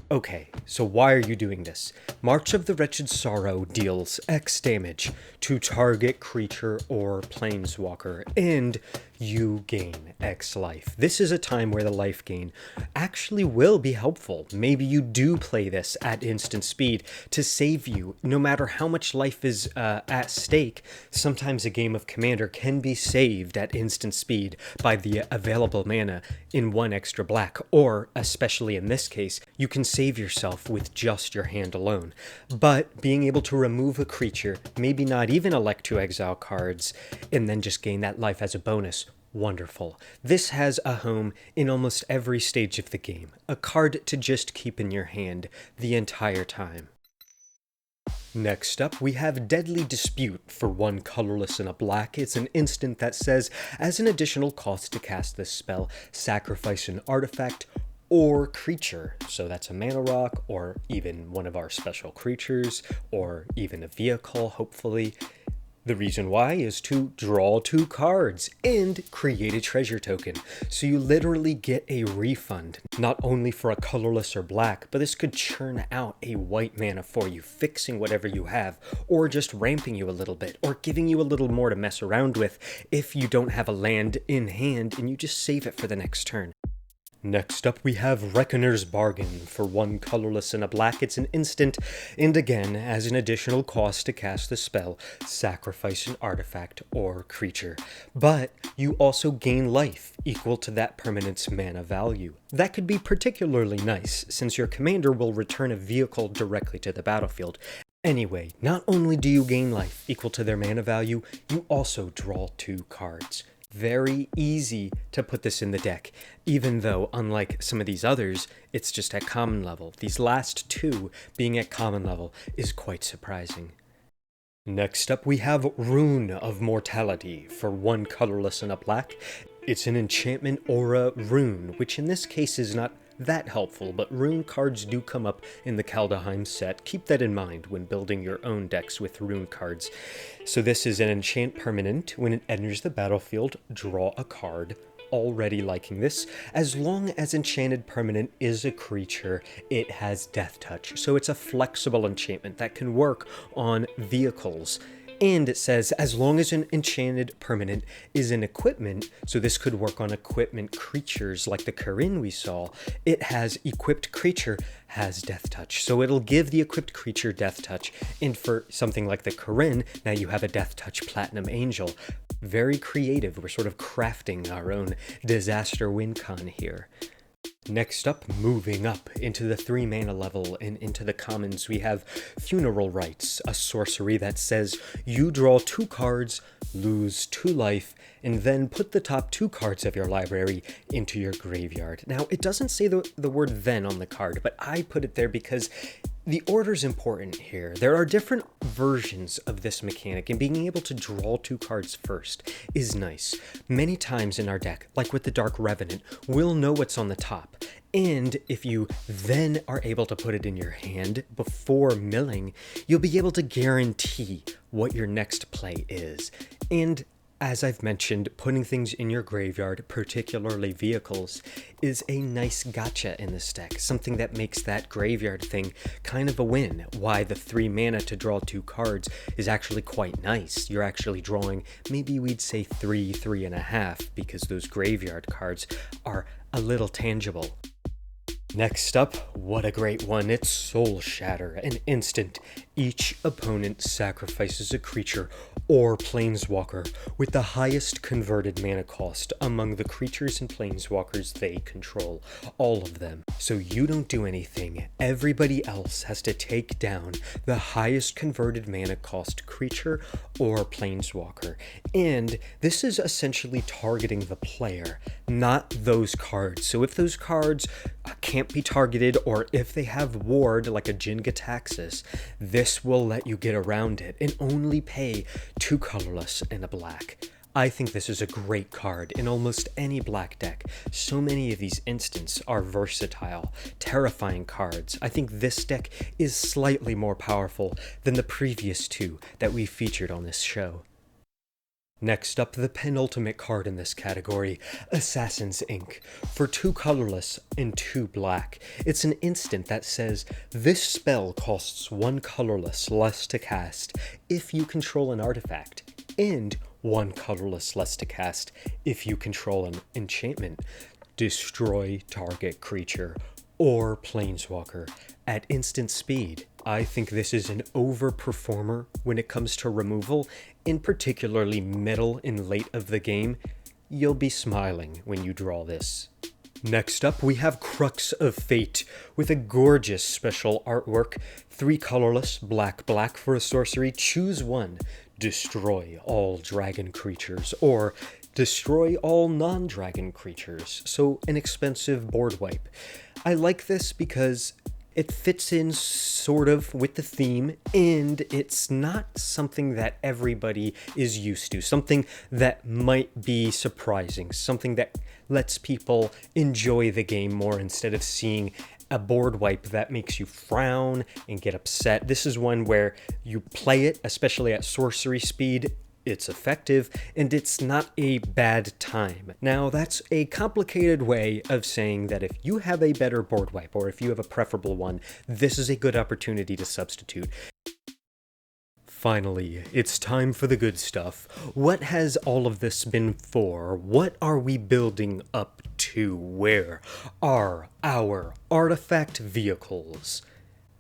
Okay, so why are you doing this? March of the Wretched Sorrow deals X damage to target creature or planeswalker, and you gain X life. This is a time where the life gain actually will be helpful. Maybe you do play this at instant speed to save you, no matter how much life is at stake. Sometimes a game of Commander can be saved at instant speed by the available mana in 1 extra black, or, especially in this case, you can save yourself with just your hand alone. But being able to remove a creature, maybe not even elect to exile cards, and then just gain that life as a bonus, wonderful. This has a home in almost every stage of the game, a card to just keep in your hand the entire time. Next up, we have Deadly Dispute for 1 colorless and a black. It's an instant that says, as an additional cost to cast this spell, sacrifice an artifact or creature. So that's a mana rock, or even one of our special creatures, or even a vehicle, hopefully. The reason why is to draw 2 cards and create a treasure token. So you literally get a refund, not only for a colorless or black, but this could churn out a white mana for you, fixing whatever you have, or just ramping you a little bit, or giving you a little more to mess around with if you don't have a land in hand and you just save it for the next turn. Next up, we have Reckoner's Bargain for 1 colorless and a black. It's an instant, and again, as an additional cost to cast the spell, sacrifice an artifact or creature. But you also gain life equal to that permanent's mana value. That could be particularly nice, since your commander will return a vehicle directly to the battlefield. Anyway, not only do you gain life equal to their mana value, you also draw 2 cards. Very easy to put this in the deck, even though, unlike some of these others, it's just at common level. These last 2 being at common level is quite surprising. Next up, we have Rune of Mortality for 1 colorless and a black. It's an enchantment aura rune, which in this case is not that helpful, but rune cards do come up in the Kaldheim set. Keep that in mind when building your own decks with rune cards. So this is an enchant permanent. When it enters the battlefield, draw a card. Already liking this. As long as enchanted permanent is a creature, it has Death Touch. So it's a flexible enchantment that can work on vehicles. And it says, as long as an enchanted permanent is an equipment, so this could work on equipment creatures like the Kirin we saw, it has equipped creature has Death Touch. So it'll give the equipped creature Death Touch. And for something like the Kirin, now you have a Death Touch Platinum Angel. Very creative. We're sort of crafting our own disaster win con here. Next up, moving up into the 3 mana level and into the commons, we have Funeral Rites, a sorcery that says you draw 2 cards, lose 2 life, and then put the top 2 cards of your library into your graveyard. Now, it doesn't say the word then on the card, but I put it there because the order's important here. There are different versions of this mechanic, and being able to draw 2 cards first is nice. Many times in our deck, like with the Dark Revenant, we'll know what's on the top. And if you then are able to put it in your hand before milling, you'll be able to guarantee what your next play is. And as I've mentioned, putting things in your graveyard, particularly vehicles, is a nice gotcha in this deck, something that makes that graveyard thing kind of a win. Why the 3 mana to draw 2 cards is actually quite nice. You're actually drawing, maybe we'd say 3.5, because those graveyard cards are a little tangible. Next up, what a great one, it's Soul Shatter, an instant. Each opponent sacrifices a creature or planeswalker with the highest converted mana cost among the creatures and planeswalkers they control, all of them. So you don't do anything, everybody else has to take down the highest converted mana cost creature or planeswalker. And this is essentially targeting the player, not those cards. So if those cards can't be targeted, or if they have ward like a Jin-Gitaxias, this will let you get around it and only pay 2 colorless and a black. I think this is a great card in almost any black deck. So many of these instants are versatile, terrifying cards. I think this deck is slightly more powerful than the previous 2 that we featured on this show. Next up, the penultimate card in this category, Assassin's Ink, for 2 colorless and 2 black. It's an instant that says, this spell costs 1 colorless less to cast if you control an artifact, and 1 colorless less to cast if you control an enchantment. Destroy target creature or planeswalker at instant speed. I think this is an overperformer when it comes to removal, in particularly middle and late of the game. You'll be smiling when you draw this. Next up, we have Crux of Fate with a gorgeous special artwork. 3 colorless, black, black for a sorcery. Choose 1. Destroy all dragon creatures, or destroy all non-dragon creatures. So an expensive board wipe. I like this because it fits in sort of with the theme, and it's not something that everybody is used to. Something that might be surprising. Something that lets people enjoy the game more instead of seeing a board wipe that makes you frown and get upset. This is one where you play it, especially at sorcery speed. It's effective, and it's not a bad time. Now, that's a complicated way of saying that if you have a better board wipe, or if you have a preferable one, this is a good opportunity to substitute. Finally, it's time for the good stuff. What has all of this been for? What are we building up to? Where are our artifact vehicles?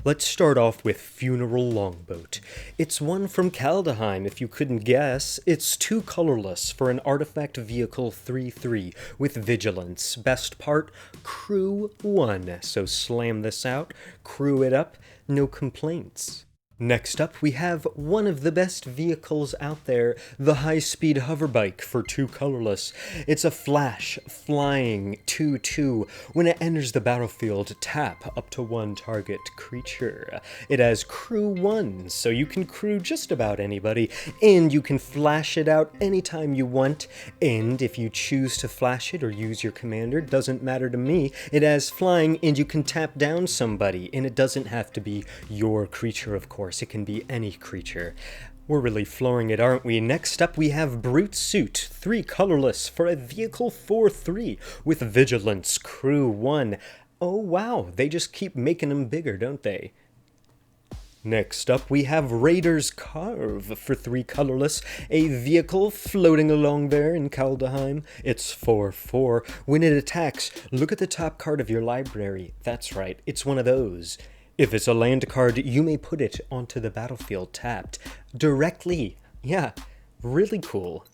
Let's start off with Funeral Longboat. It's one from Kaldheim, if you couldn't guess. It's 2 colorless for an artifact vehicle 3/3 with vigilance. Best part, crew 1. So slam this out, crew it up, no complaints. Next up, we have one of the best vehicles out there, the high-speed hoverbike for 2 colorless. It's a flash, flying 2/2. When it enters the battlefield, tap up to 1 target creature. It has crew 1, so you can crew just about anybody, and you can flash it out anytime you want, and if you choose to flash it or use your commander, doesn't matter to me. It has flying, and you can tap down somebody, and it doesn't have to be your creature, of course. It can be any creature. We're really flooring it, aren't we? Next up, we have Brute Suit, 3 colorless for a vehicle 4/3 with vigilance, crew 1. Oh wow, they just keep making them bigger, don't they? Next up, we have Raider's Carve for 3 colorless, a vehicle floating along there in Kaldheim. It's 4/4. When it attacks, look at the top card of your library. That's right, it's one of those. If it's a land card, you may put it onto the battlefield tapped directly. Yeah, really cool.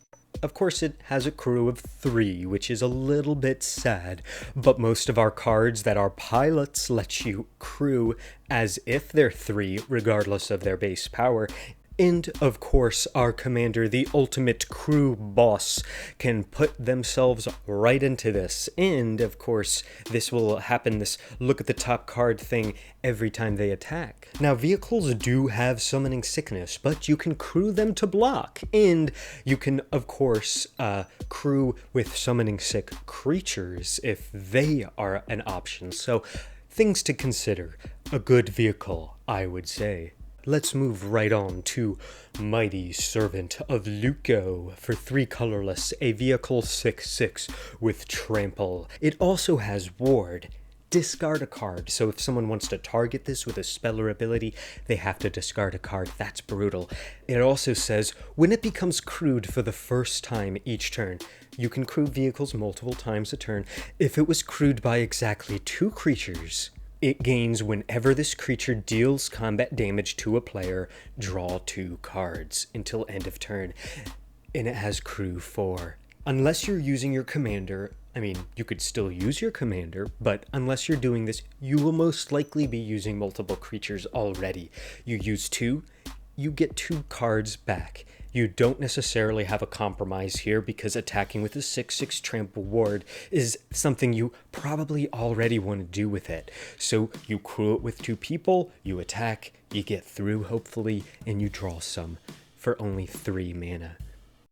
Of course, it has a crew of 3, which is a little bit sad, but most of our cards that are pilots let you crew as if they're 3, regardless of their base power. And, of course, our commander, the ultimate crew boss, can put themselves right into this. And, of course, this will happen, this look at the top card thing, every time they attack. Now, vehicles do have summoning sickness, but you can crew them to block. And you can, of course, crew with summoning sick creatures if they are an option. So, things to consider. A good vehicle, I would say. Let's move right on to Mighty Servant of Luco for 3 colorless, a vehicle 6/6 with trample. It also has ward. Discard a card, so if someone wants to target this with a spell or ability, they have to discard a card. That's brutal. It also says, when it becomes crewed for the first time each turn, you can crew vehicles multiple times a turn. If it was crewed by exactly 2 creatures, it gains whenever this creature deals combat damage to a player, draw 2 cards until end of turn. And it has crew 4. Unless you're using your commander, I mean, you could still use your commander, but unless you're doing this, you will most likely be using multiple creatures already. You use 2, you get 2 cards back. You don't necessarily have a compromise here because attacking with a 6/6 trample ward is something you probably already want to do with it. So you crew it with 2 people, you attack, you get through hopefully, and you draw some for only 3 mana.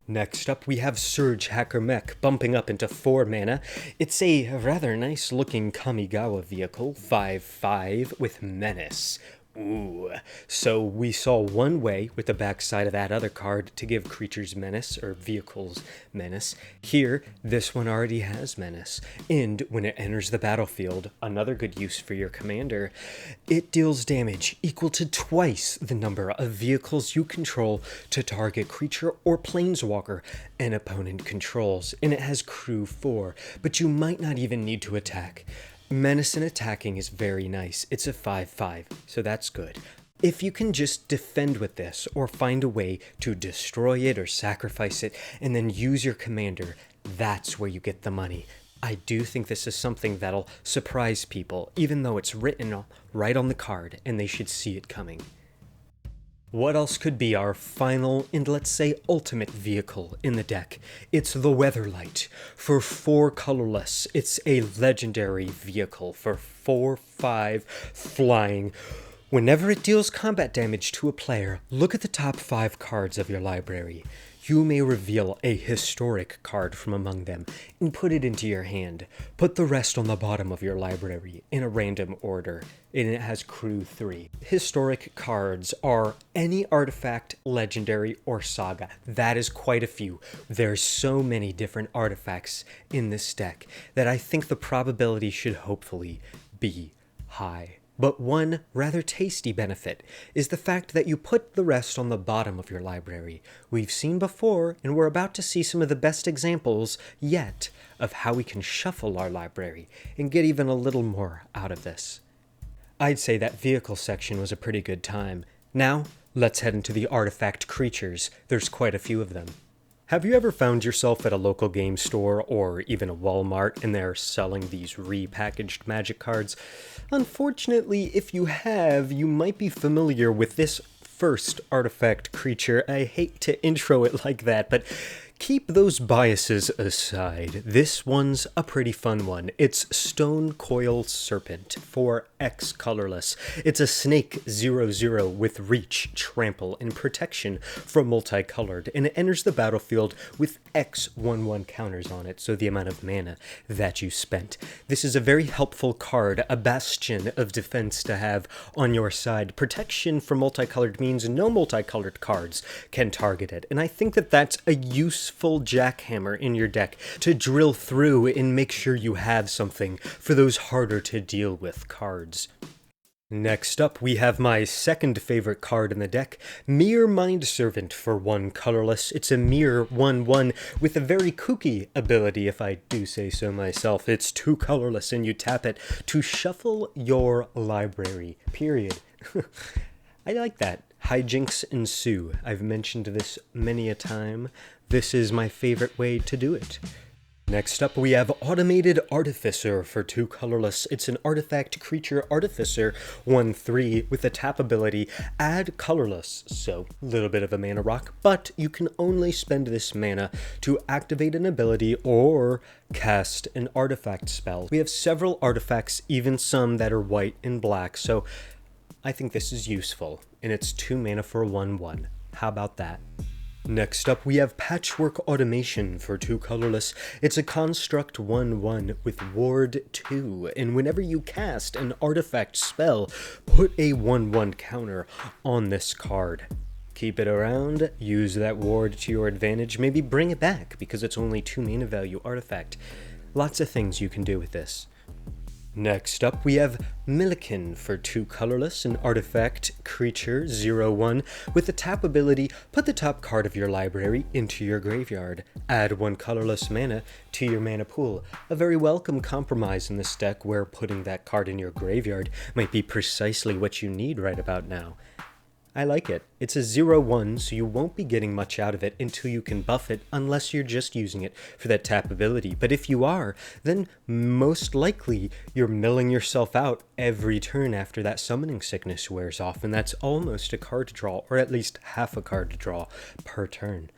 Next up, we have Surgehacker Mech, bumping up into 4 mana. It's a rather nice looking Kamigawa vehicle, 5/5 with Menace. Ooh, so we saw one way with the backside of that other card to give creatures menace, or vehicles menace. Here, this one already has menace, and when it enters the battlefield, another good use for your commander, it deals damage equal to twice the number of vehicles you control to target creature or planeswalker an opponent controls, and it has crew 4, but you might not even need to attack. Menace and attacking is very nice. It's a 5/5, so that's good. If you can just defend with this, or find a way to destroy it or sacrifice it, and then use your commander, that's where you get the money. I do think this is something that'll surprise people, even though it's written right on the card, and they should see it coming. What else could be our final and let's say ultimate vehicle in the deck? It's the Weatherlight. For 4 colorless, it's a legendary vehicle for 4/5 flying. Whenever it deals combat damage to a player, look at the top 5 cards of your library. You may reveal a historic card from among them and put it into your hand. Put the rest on the bottom of your library in a random order, and it has crew 3. Historic cards are any artifact, legendary, or saga. That is quite a few. There's so many different artifacts in this deck that I think the probability should hopefully be high. But one rather tasty benefit is the fact that you put the rest on the bottom of your library. We've seen before, and we're about to see some of the best examples yet of how we can shuffle our library and get even a little more out of this. I'd say that vehicle section was a pretty good time. Now, let's head into the artifact creatures. There's quite a few of them. Have you ever found yourself at a local game store or even a Walmart and they're selling these repackaged Magic cards? Unfortunately, if you have, you might be familiar with this first artifact creature. I hate to intro it like that, but keep those biases aside. This one's a pretty fun one. It's Stonecoil Serpent for X colorless. It's a snake 0/0 with reach, trample, and protection from multicolored, and it enters the battlefield with X 1/1 counters on it, so the amount of mana that you spent. This is a very helpful card, a bastion of defense to have on your side. Protection from multicolored means no multicolored cards can target it, and I think that that's a useful jackhammer in your deck to drill through and make sure you have something for those harder to deal with cards. Next up, we have my second favorite card in the deck, Mere Mind Servant for 1 colorless. It's a mere 1/1 with a very kooky ability, if I do say so myself. It's 2 colorless and you tap it to shuffle your library, period. I like that. Hijinks ensue. I've mentioned this many a time. This is my favorite way to do it. Next up, we have Automated Artificer for 2 colorless. It's an artifact creature artificer, 1/3, with a tap ability, add colorless, so a little bit of a mana rock, but you can only spend this mana to activate an ability or cast an artifact spell. We have several artifacts, even some that are white and black, so I think this is useful, and it's 2 mana for 1/1. How about that? Next up, we have Patchwork Automaton for 2 colorless. It's a construct 1/1 with ward 2, and whenever you cast an artifact spell, put a 1/1 counter on this card. Keep it around, use that ward to your advantage, maybe bring it back because it's only 2 mana value artifact. Lots of things you can do with this. Next up, we have Millikin for 2 colorless, an artifact creature 0/1 with a tap ability. Put the top card of your library into your graveyard. Add 1 colorless mana to your mana pool. A very welcome compromise in this deck where putting that card in your graveyard might be precisely what you need right about now. I like it. It's a 0/1, so you won't be getting much out of it until you can buff it, unless you're just using it for that tap ability. But if you are, then most likely you're milling yourself out every turn after that summoning sickness wears off, and that's almost a card draw, or at least half a card draw per turn.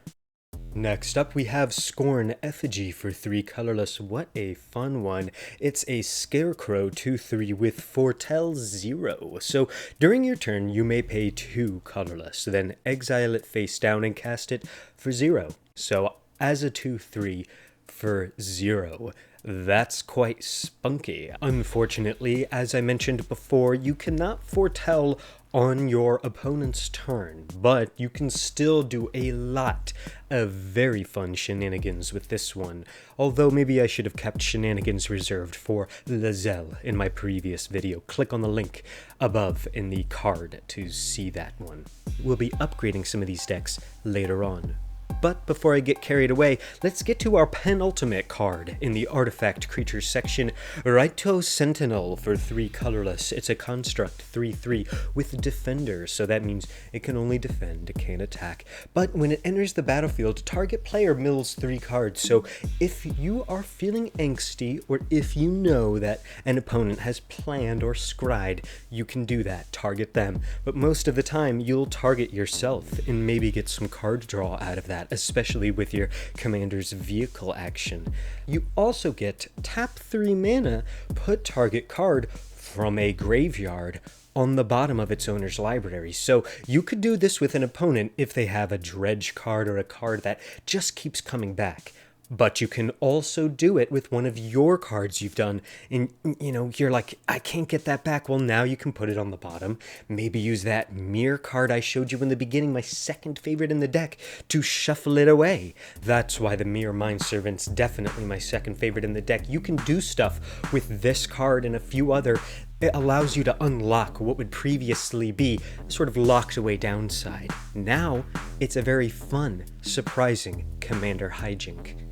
Next up, we have Scorn Effigy for 3 colorless. What a fun one. It's a Scarecrow 2/3 with Foretell 0. So during your turn, you may pay 2 colorless, then exile it face down and cast it for 0. So as a 2/3 for 0. That's quite spunky. Unfortunately, as I mentioned before, you cannot foretell on your opponent's turn, but you can still do a lot of very fun shenanigans with this one, although maybe I should have kept shenanigans reserved for Lizelle in my previous video. Click on the link above in the card to see that one. We'll be upgrading some of these decks later on. But before I get carried away, let's get to our penultimate card in the Artifact Creatures section, Reito Sentinel for 3 colorless. It's a construct 3/3 with Defender, so that means it can only defend, it can't attack. But when it enters the battlefield, target player mills 3 cards, so if you are feeling angsty, or if you know that an opponent has planned or scryed, you can do that, target them. But most of the time, you'll target yourself and maybe get some card draw out of that, especially with your commander's vehicle action. You also get tap 3 mana, put target card from a graveyard on the bottom of its owner's library. So you could do this with an opponent if they have a dredge card or a card that just keeps coming back. But you can also do it with one of your cards you've done, and you're like, I can't get that back. Well, now you can put it on the bottom. Maybe use that mirror card I showed you in the beginning, my second favorite in the deck, to shuffle it away. That's why the Mirror Mind Servant's definitely my second favorite in the deck. You can do stuff with this card and a few other. It allows you to unlock what would previously be a sort of locked away downside. Now, it's a very fun, surprising commander hijink.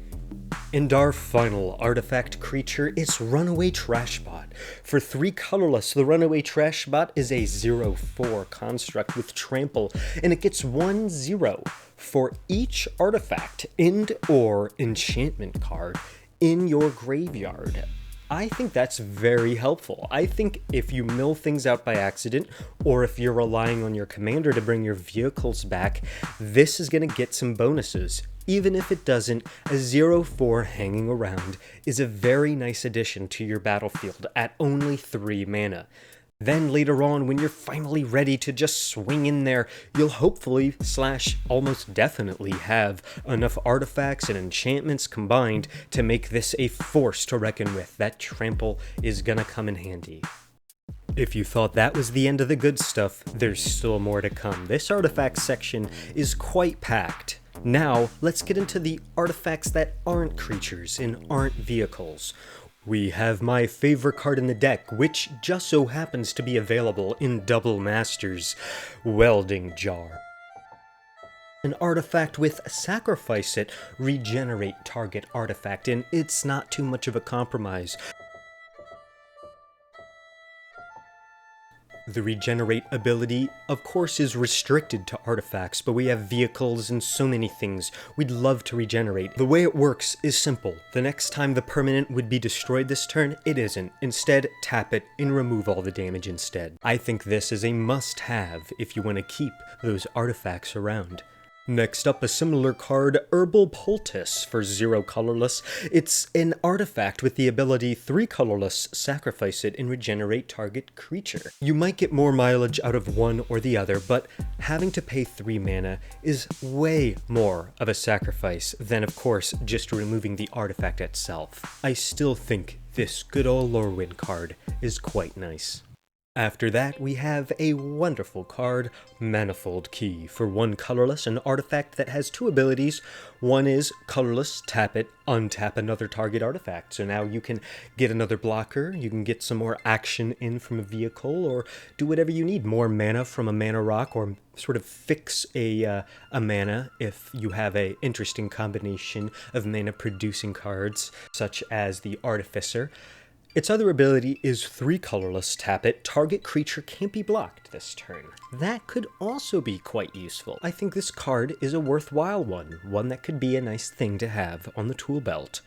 And our final artifact creature is Runaway Trashbot. For 3 colorless, the Runaway Trashbot is a 0/4 construct with trample, and it gets 1/0 for each artifact and/or enchantment card in your graveyard. I think that's very helpful. I think if you mill things out by accident, or if you're relying on your commander to bring your vehicles back, this is going to get some bonuses. Even if it doesn't, a 0/4 hanging around is a very nice addition to your battlefield at only 3 mana. Then later on, when you're finally ready to just swing in there, you'll hopefully / almost definitely have enough artifacts and enchantments combined to make this a force to reckon with. That trample is gonna come in handy. If you thought that was the end of the good stuff, there's still more to come. This artifact section is quite packed. Now, let's get into the artifacts that aren't creatures and aren't vehicles. We have my favorite card in the deck, which just so happens to be available in Double Masters, Welding Jar. An artifact with Sacrifice It, regenerate target artifact, and it's not too much of a compromise. The regenerate ability, of course, is restricted to artifacts, but we have vehicles and so many things we'd love to regenerate. The way it works is simple. The next time the permanent would be destroyed this turn, it isn't. Instead, tap it and remove all the damage instead. I think this is a must-have if you want to keep those artifacts around. Next up, a similar card, Herbal Poultice for 0 colorless. It's an artifact with the ability 3 colorless, sacrifice it and regenerate target creature. You might get more mileage out of one or the other, but having to pay 3 mana is way more of a sacrifice than, of course, just removing the artifact itself. I still think this good old Lorwyn card is quite nice. After that, we have a wonderful card, Manifold Key, for 1 colorless, an artifact that has 2 abilities. One is colorless, tap it, untap another target artifact. So now you can get another blocker, you can get some more action in from a vehicle, or do whatever you need, more mana from a mana rock, or sort of fix a mana if you have a interesting combination of mana producing cards, such as the Artificer. Its other ability is 3 colorless, tap it, target creature can't be blocked this turn. That could also be quite useful. I think this card is a worthwhile one that could be a nice thing to have on the tool belt.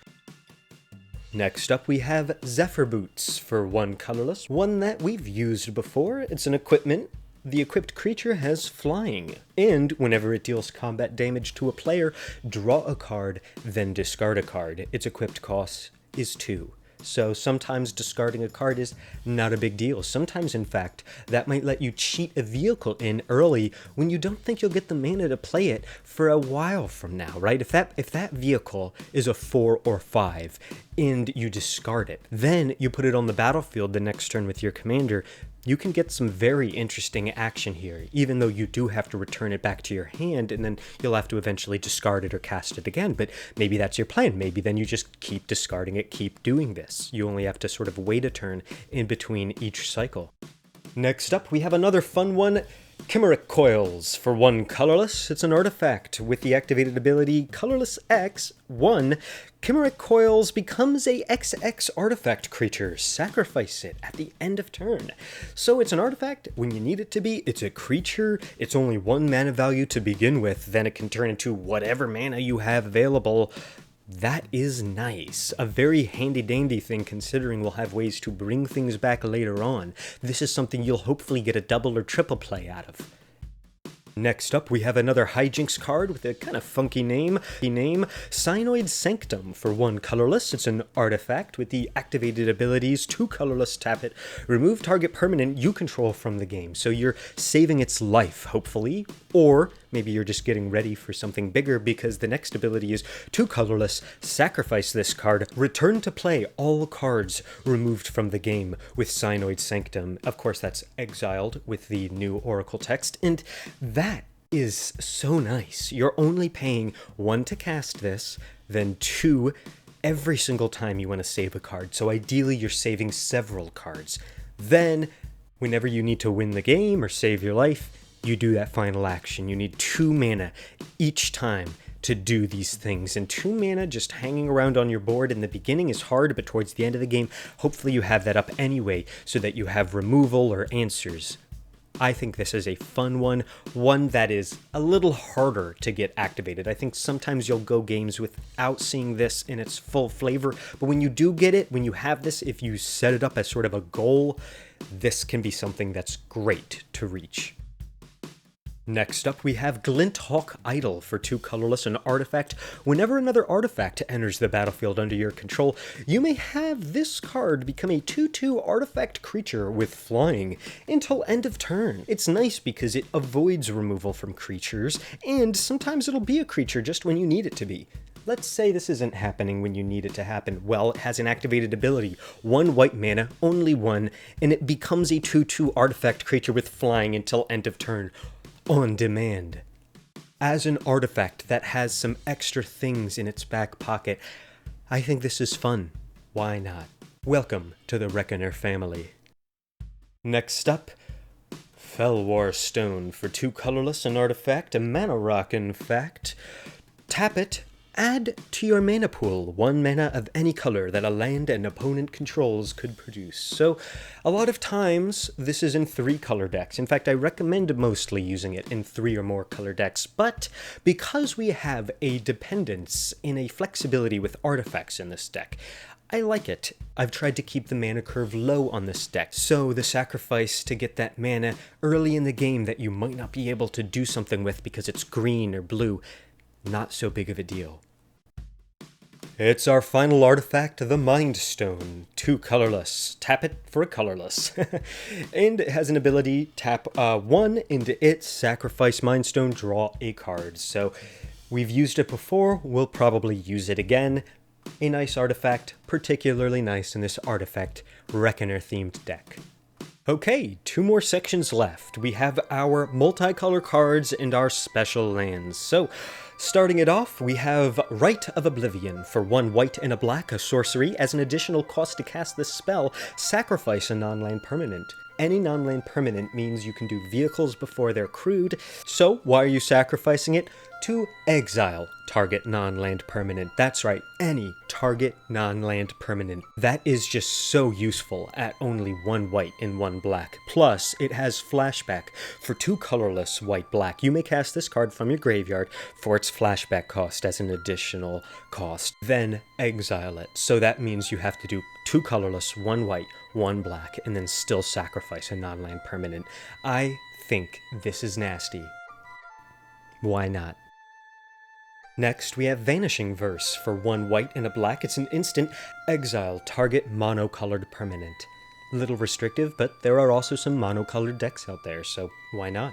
Next up we have Zephyr Boots for 1 colorless, one that we've used before. It's an equipment. The equipped creature has flying, and whenever it deals combat damage to a player, draw a card, then discard a card. Its equipped cost is 2. So sometimes discarding a card is not a big deal. Sometimes, in fact, that might let you cheat a vehicle in early when you don't think you'll get the mana to play it for a while from now, right? If that vehicle is a 4 or 5 and you discard it, then you put it on the battlefield the next turn with your commander, you can get some very interesting action here, even though you do have to return it back to your hand, and then you'll have to eventually discard it or cast it again. But maybe that's your plan. Maybe then you just keep discarding it, keep doing this. You only have to sort of wait a turn in between each cycle. Next up, we have another fun one. Chimeric Coils for 1 colorless. It's an artifact with the activated ability Colorless X. 1. Chimeric Coils becomes a XX artifact creature. Sacrifice it at the end of turn. So it's an artifact when you need it to be. It's a creature. It's only 1 mana value to begin with. Then it can turn into whatever mana you have available. That is nice. A very handy-dandy thing considering we'll have ways to bring things back later on. This is something you'll hopefully get a double or triple play out of. Next up, we have another hijinks card with a kind of funky name. Cyanoid Sanctum for 1 colorless. It's an artifact with the activated abilities 2 colorless, tap it, remove target permanent you control from the game. So you're saving its life, hopefully, or maybe you're just getting ready for something bigger because the next ability is 2 colorless, sacrifice this card, return to play all cards removed from the game with Cyanoid Sanctum. Of course, that's exiled with the new Oracle text, and that is so nice. You're only paying 1 to cast this, then 2 every single time you want to save a card. So ideally, you're saving several cards. Then, whenever you need to win the game or save your life, you do that final action. You need 2 mana each time to do these things, and 2 mana just hanging around on your board in the beginning is hard, but towards the end of the game, hopefully you have that up anyway so that you have removal or answers. I think this is a fun one that is a little harder to get activated. I think sometimes you'll go games without seeing this in its full flavor, but when you do get it, when you have this, if you set it up as sort of a goal, this can be something that's great to reach. Next up, we have Glinthawk Idol for 2 colorless, an artifact. Whenever another artifact enters the battlefield under your control, you may have this card become a 2/2 artifact creature with flying until end of turn. It's nice because it avoids removal from creatures, and sometimes it'll be a creature just when you need it to be. Let's say this isn't happening when you need it to happen. Well, it has an activated ability, 1 white mana, only 1, and it becomes a 2/2 artifact creature with flying until end of turn. On demand. As an artifact that has some extra things in its back pocket, I think this is fun. Why not? Welcome to the Reckoner family. Next up, Fellwar Stone for 2 colorless, an artifact, a mana rock in fact. Tap it, add to your mana pool 1 mana of any color that a land an opponent controls could produce. So a lot of times this is in 3 color decks. In fact, I recommend mostly using it in 3 or more color decks, but because we have a dependence in a flexibility with artifacts in this deck, I like it. I've tried to keep the mana curve low on this deck, so the sacrifice to get that mana early in the game that you might not be able to do something with because it's green or blue, not so big of a deal. It's our final artifact, the Mind Stone, 2 colorless. Tap it for a colorless. And it has an ability, tap 1 into it, sacrifice Mind Stone, draw a card. So we've used it before, we'll probably use it again. A nice artifact, particularly nice in this artifact Reckoner-themed deck. Okay, 2 more sections left. We have our multicolor cards and our special lands. So, starting it off, we have Rite of Oblivion for 1 white and a black, a sorcery. As an additional cost to cast this spell, sacrifice a non-land permanent. Any non-land permanent means you can do vehicles before they're crewed, so why are you sacrificing it? To exile target non-land permanent. That's right, any target non-land permanent. That is just so useful at only 1 white and 1 black. Plus, it has flashback for 2 colorless white-black. You may cast this card from your graveyard for its flashback cost as an additional cost, then exile it. So that means you have to do 2 colorless, 1 white, 1 black, and then still sacrifice a non-land permanent. I think this is nasty. Why not? Next, we have Vanishing Verse for 1 white and a black. It's an instant, exile target mono-colored permanent. Little restrictive, but there are also some mono-colored decks out there, so why not?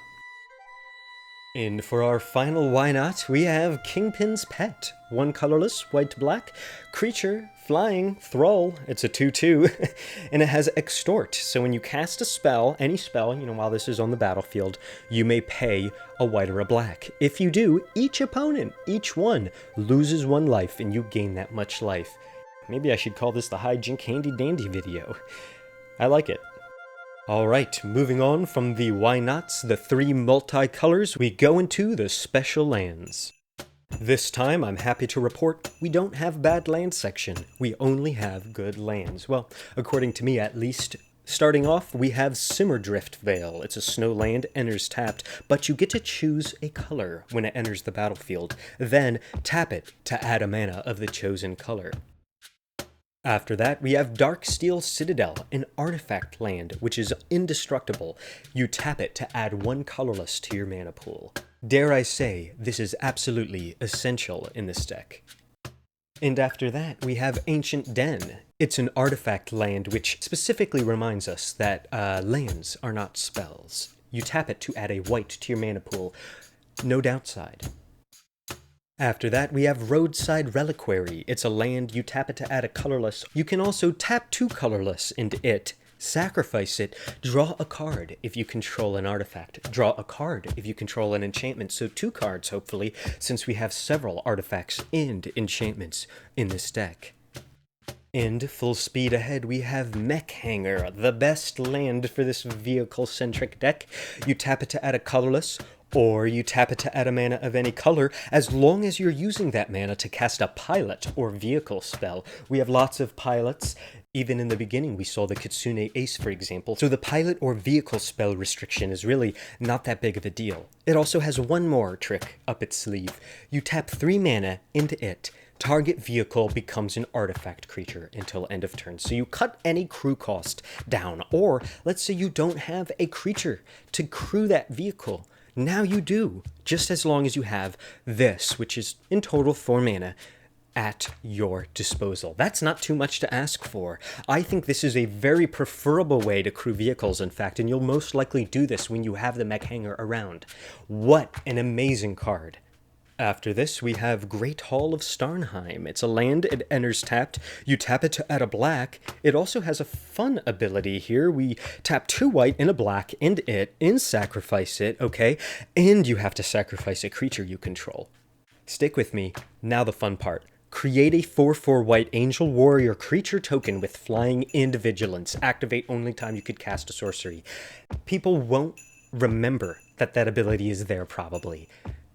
And for our final why not, we have Kingpin's Pet. 1 colorless, white-black, creature, flying, thrall, it's a 2/2, and it has Extort. So when you cast a spell, any spell, while this is on the battlefield, you may pay a white or a black. If you do, each opponent, each one, loses 1 life and you gain that much life. Maybe I should call this the Hijink Handy Dandy video. I like it. Alright, moving on from the why nots, the 3 multicolors, we go into the special lands. This time, I'm happy to report, we don't have bad land section. We only have good lands. Well, according to me at least. Starting off, we have Simmerdrift Vale. It's a snow land, enters tapped, but you get to choose a color when it enters the battlefield. Then, tap it to add a mana of the chosen color. After that, we have Darksteel Citadel, an artifact land, which is indestructible. You tap it to add 1 colorless to your mana pool. Dare I say, this is absolutely essential in this deck. And after that, we have Ancient Den. It's an artifact land which specifically reminds us that lands are not spells. You tap it to add a white to your mana pool. No downside. After that, we have Roadside Reliquary. It's a land, you tap it to add a colorless. You can also tap 2 colorless into it, sacrifice it, draw a card if you control an artifact, draw a card if you control an enchantment, so 2 cards hopefully, since we have several artifacts and enchantments in this deck. And full speed ahead, we have Mech Hanger, the best land for this vehicle-centric deck. You tap it to add a colorless, or you tap it to add a mana of any color, as long as you're using that mana to cast a pilot or vehicle spell. We have lots of pilots. Even in the beginning, we saw the Kitsune Ace, for example, so the pilot or vehicle spell restriction is really not that big of a deal. It also has 1 more trick up its sleeve. You tap 3 mana into it. Target vehicle becomes an artifact creature until end of turn. So you cut any crew cost down, or let's say you don't have a creature to crew that vehicle. Now you do, just as long as you have this, which is in total 4 mana, at your disposal. That's not too much to ask for. I think this is a very preferable way to crew vehicles, in fact, and you'll most likely do this when you have the Mech Hanger around. What an amazing card. After this, we have Great Hall of Starnheim. It's a land, it enters tapped. You tap it to add a black. It also has a fun ability here. We tap 2 white and a black into it, and sacrifice it, okay? And you have to sacrifice a creature you control. Stick with me. Now the fun part. Create a 4/4 white Angel Warrior creature token with flying and vigilance. Activate only time you could cast a sorcery. People won't remember that that ability is there, probably.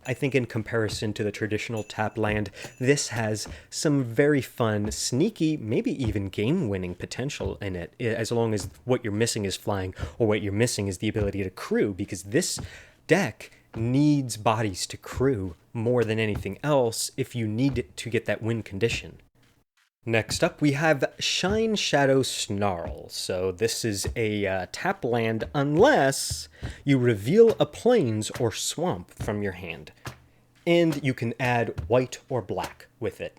I think in comparison to the traditional tap land, this has some very fun, sneaky, maybe even game-winning potential in it, as long as what you're missing is flying, or what you're missing is the ability to crew, because this deck needs bodies to crew more than anything else if you need it to get that win condition. Next up, we have Shine Shadow Snarl. So this is a tap land unless you reveal a plains or swamp from your hand. And you can add white or black with it.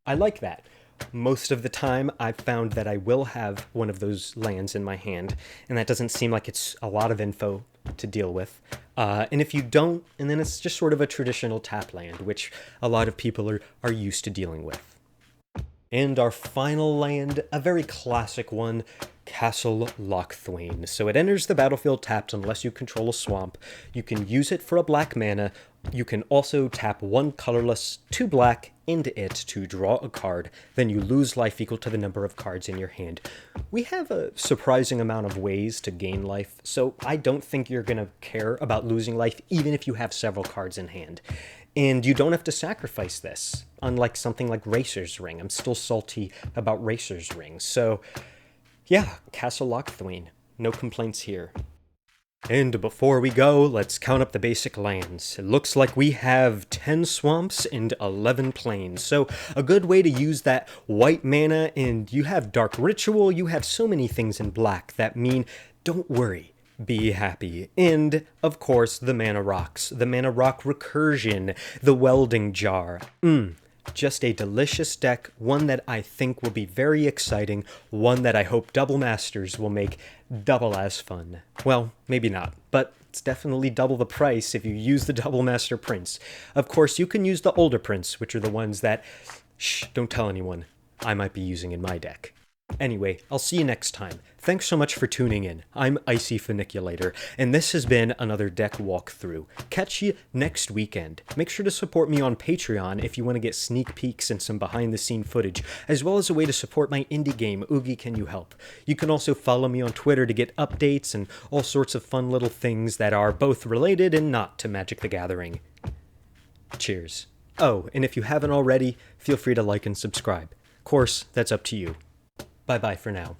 I like that. Most of the time, I've found that I will have one of those lands in my hand, and that doesn't seem like it's a lot of info to deal with. And if you don't, and then it's just sort of a traditional tap land, which a lot of people are used to dealing with. And our final land, a very classic one, Castle Lochthwain. So it enters the battlefield tapped unless you control a swamp. You can use it for a black mana. You can also tap 1 colorless, 2 black into it to draw a card. Then you lose life equal to the number of cards in your hand. We have a surprising amount of ways to gain life, so I don't think you're going to care about losing life even if you have several cards in hand. And you don't have to sacrifice this, unlike something like Racer's Ring. I'm still salty about Racer's Ring. So, yeah, Castle Lochthwain. No complaints here. And before we go, let's count up the basic lands. It looks like we have 10 swamps and 11 plains. So, a good way to use that white mana, and you have Dark Ritual, you have so many things in black that mean, don't worry. Be happy. And, of course, the mana rocks. The mana rock recursion. The Welding Jar. Just a delicious deck. One that I think will be very exciting. One that I hope Double Masters will make double as fun. Well, maybe not. But it's definitely double the price if you use the Double Master prints. Of course, you can use the older prints, which are the ones that, shh, don't tell anyone, I might be using in my deck. Anyway, I'll see you next time. Thanks so much for tuning in. I'm Icy Funiculator, and this has been another deck walkthrough. Catch you next weekend. Make sure to support me on Patreon if you want to get sneak peeks and some behind-the-scene footage, as well as a way to support my indie game, Oogie Can You Help? You can also follow me on Twitter to get updates and all sorts of fun little things that are both related and not to Magic the Gathering. Cheers. Oh, and if you haven't already, feel free to like and subscribe. Of course, that's up to you. Bye-bye for now.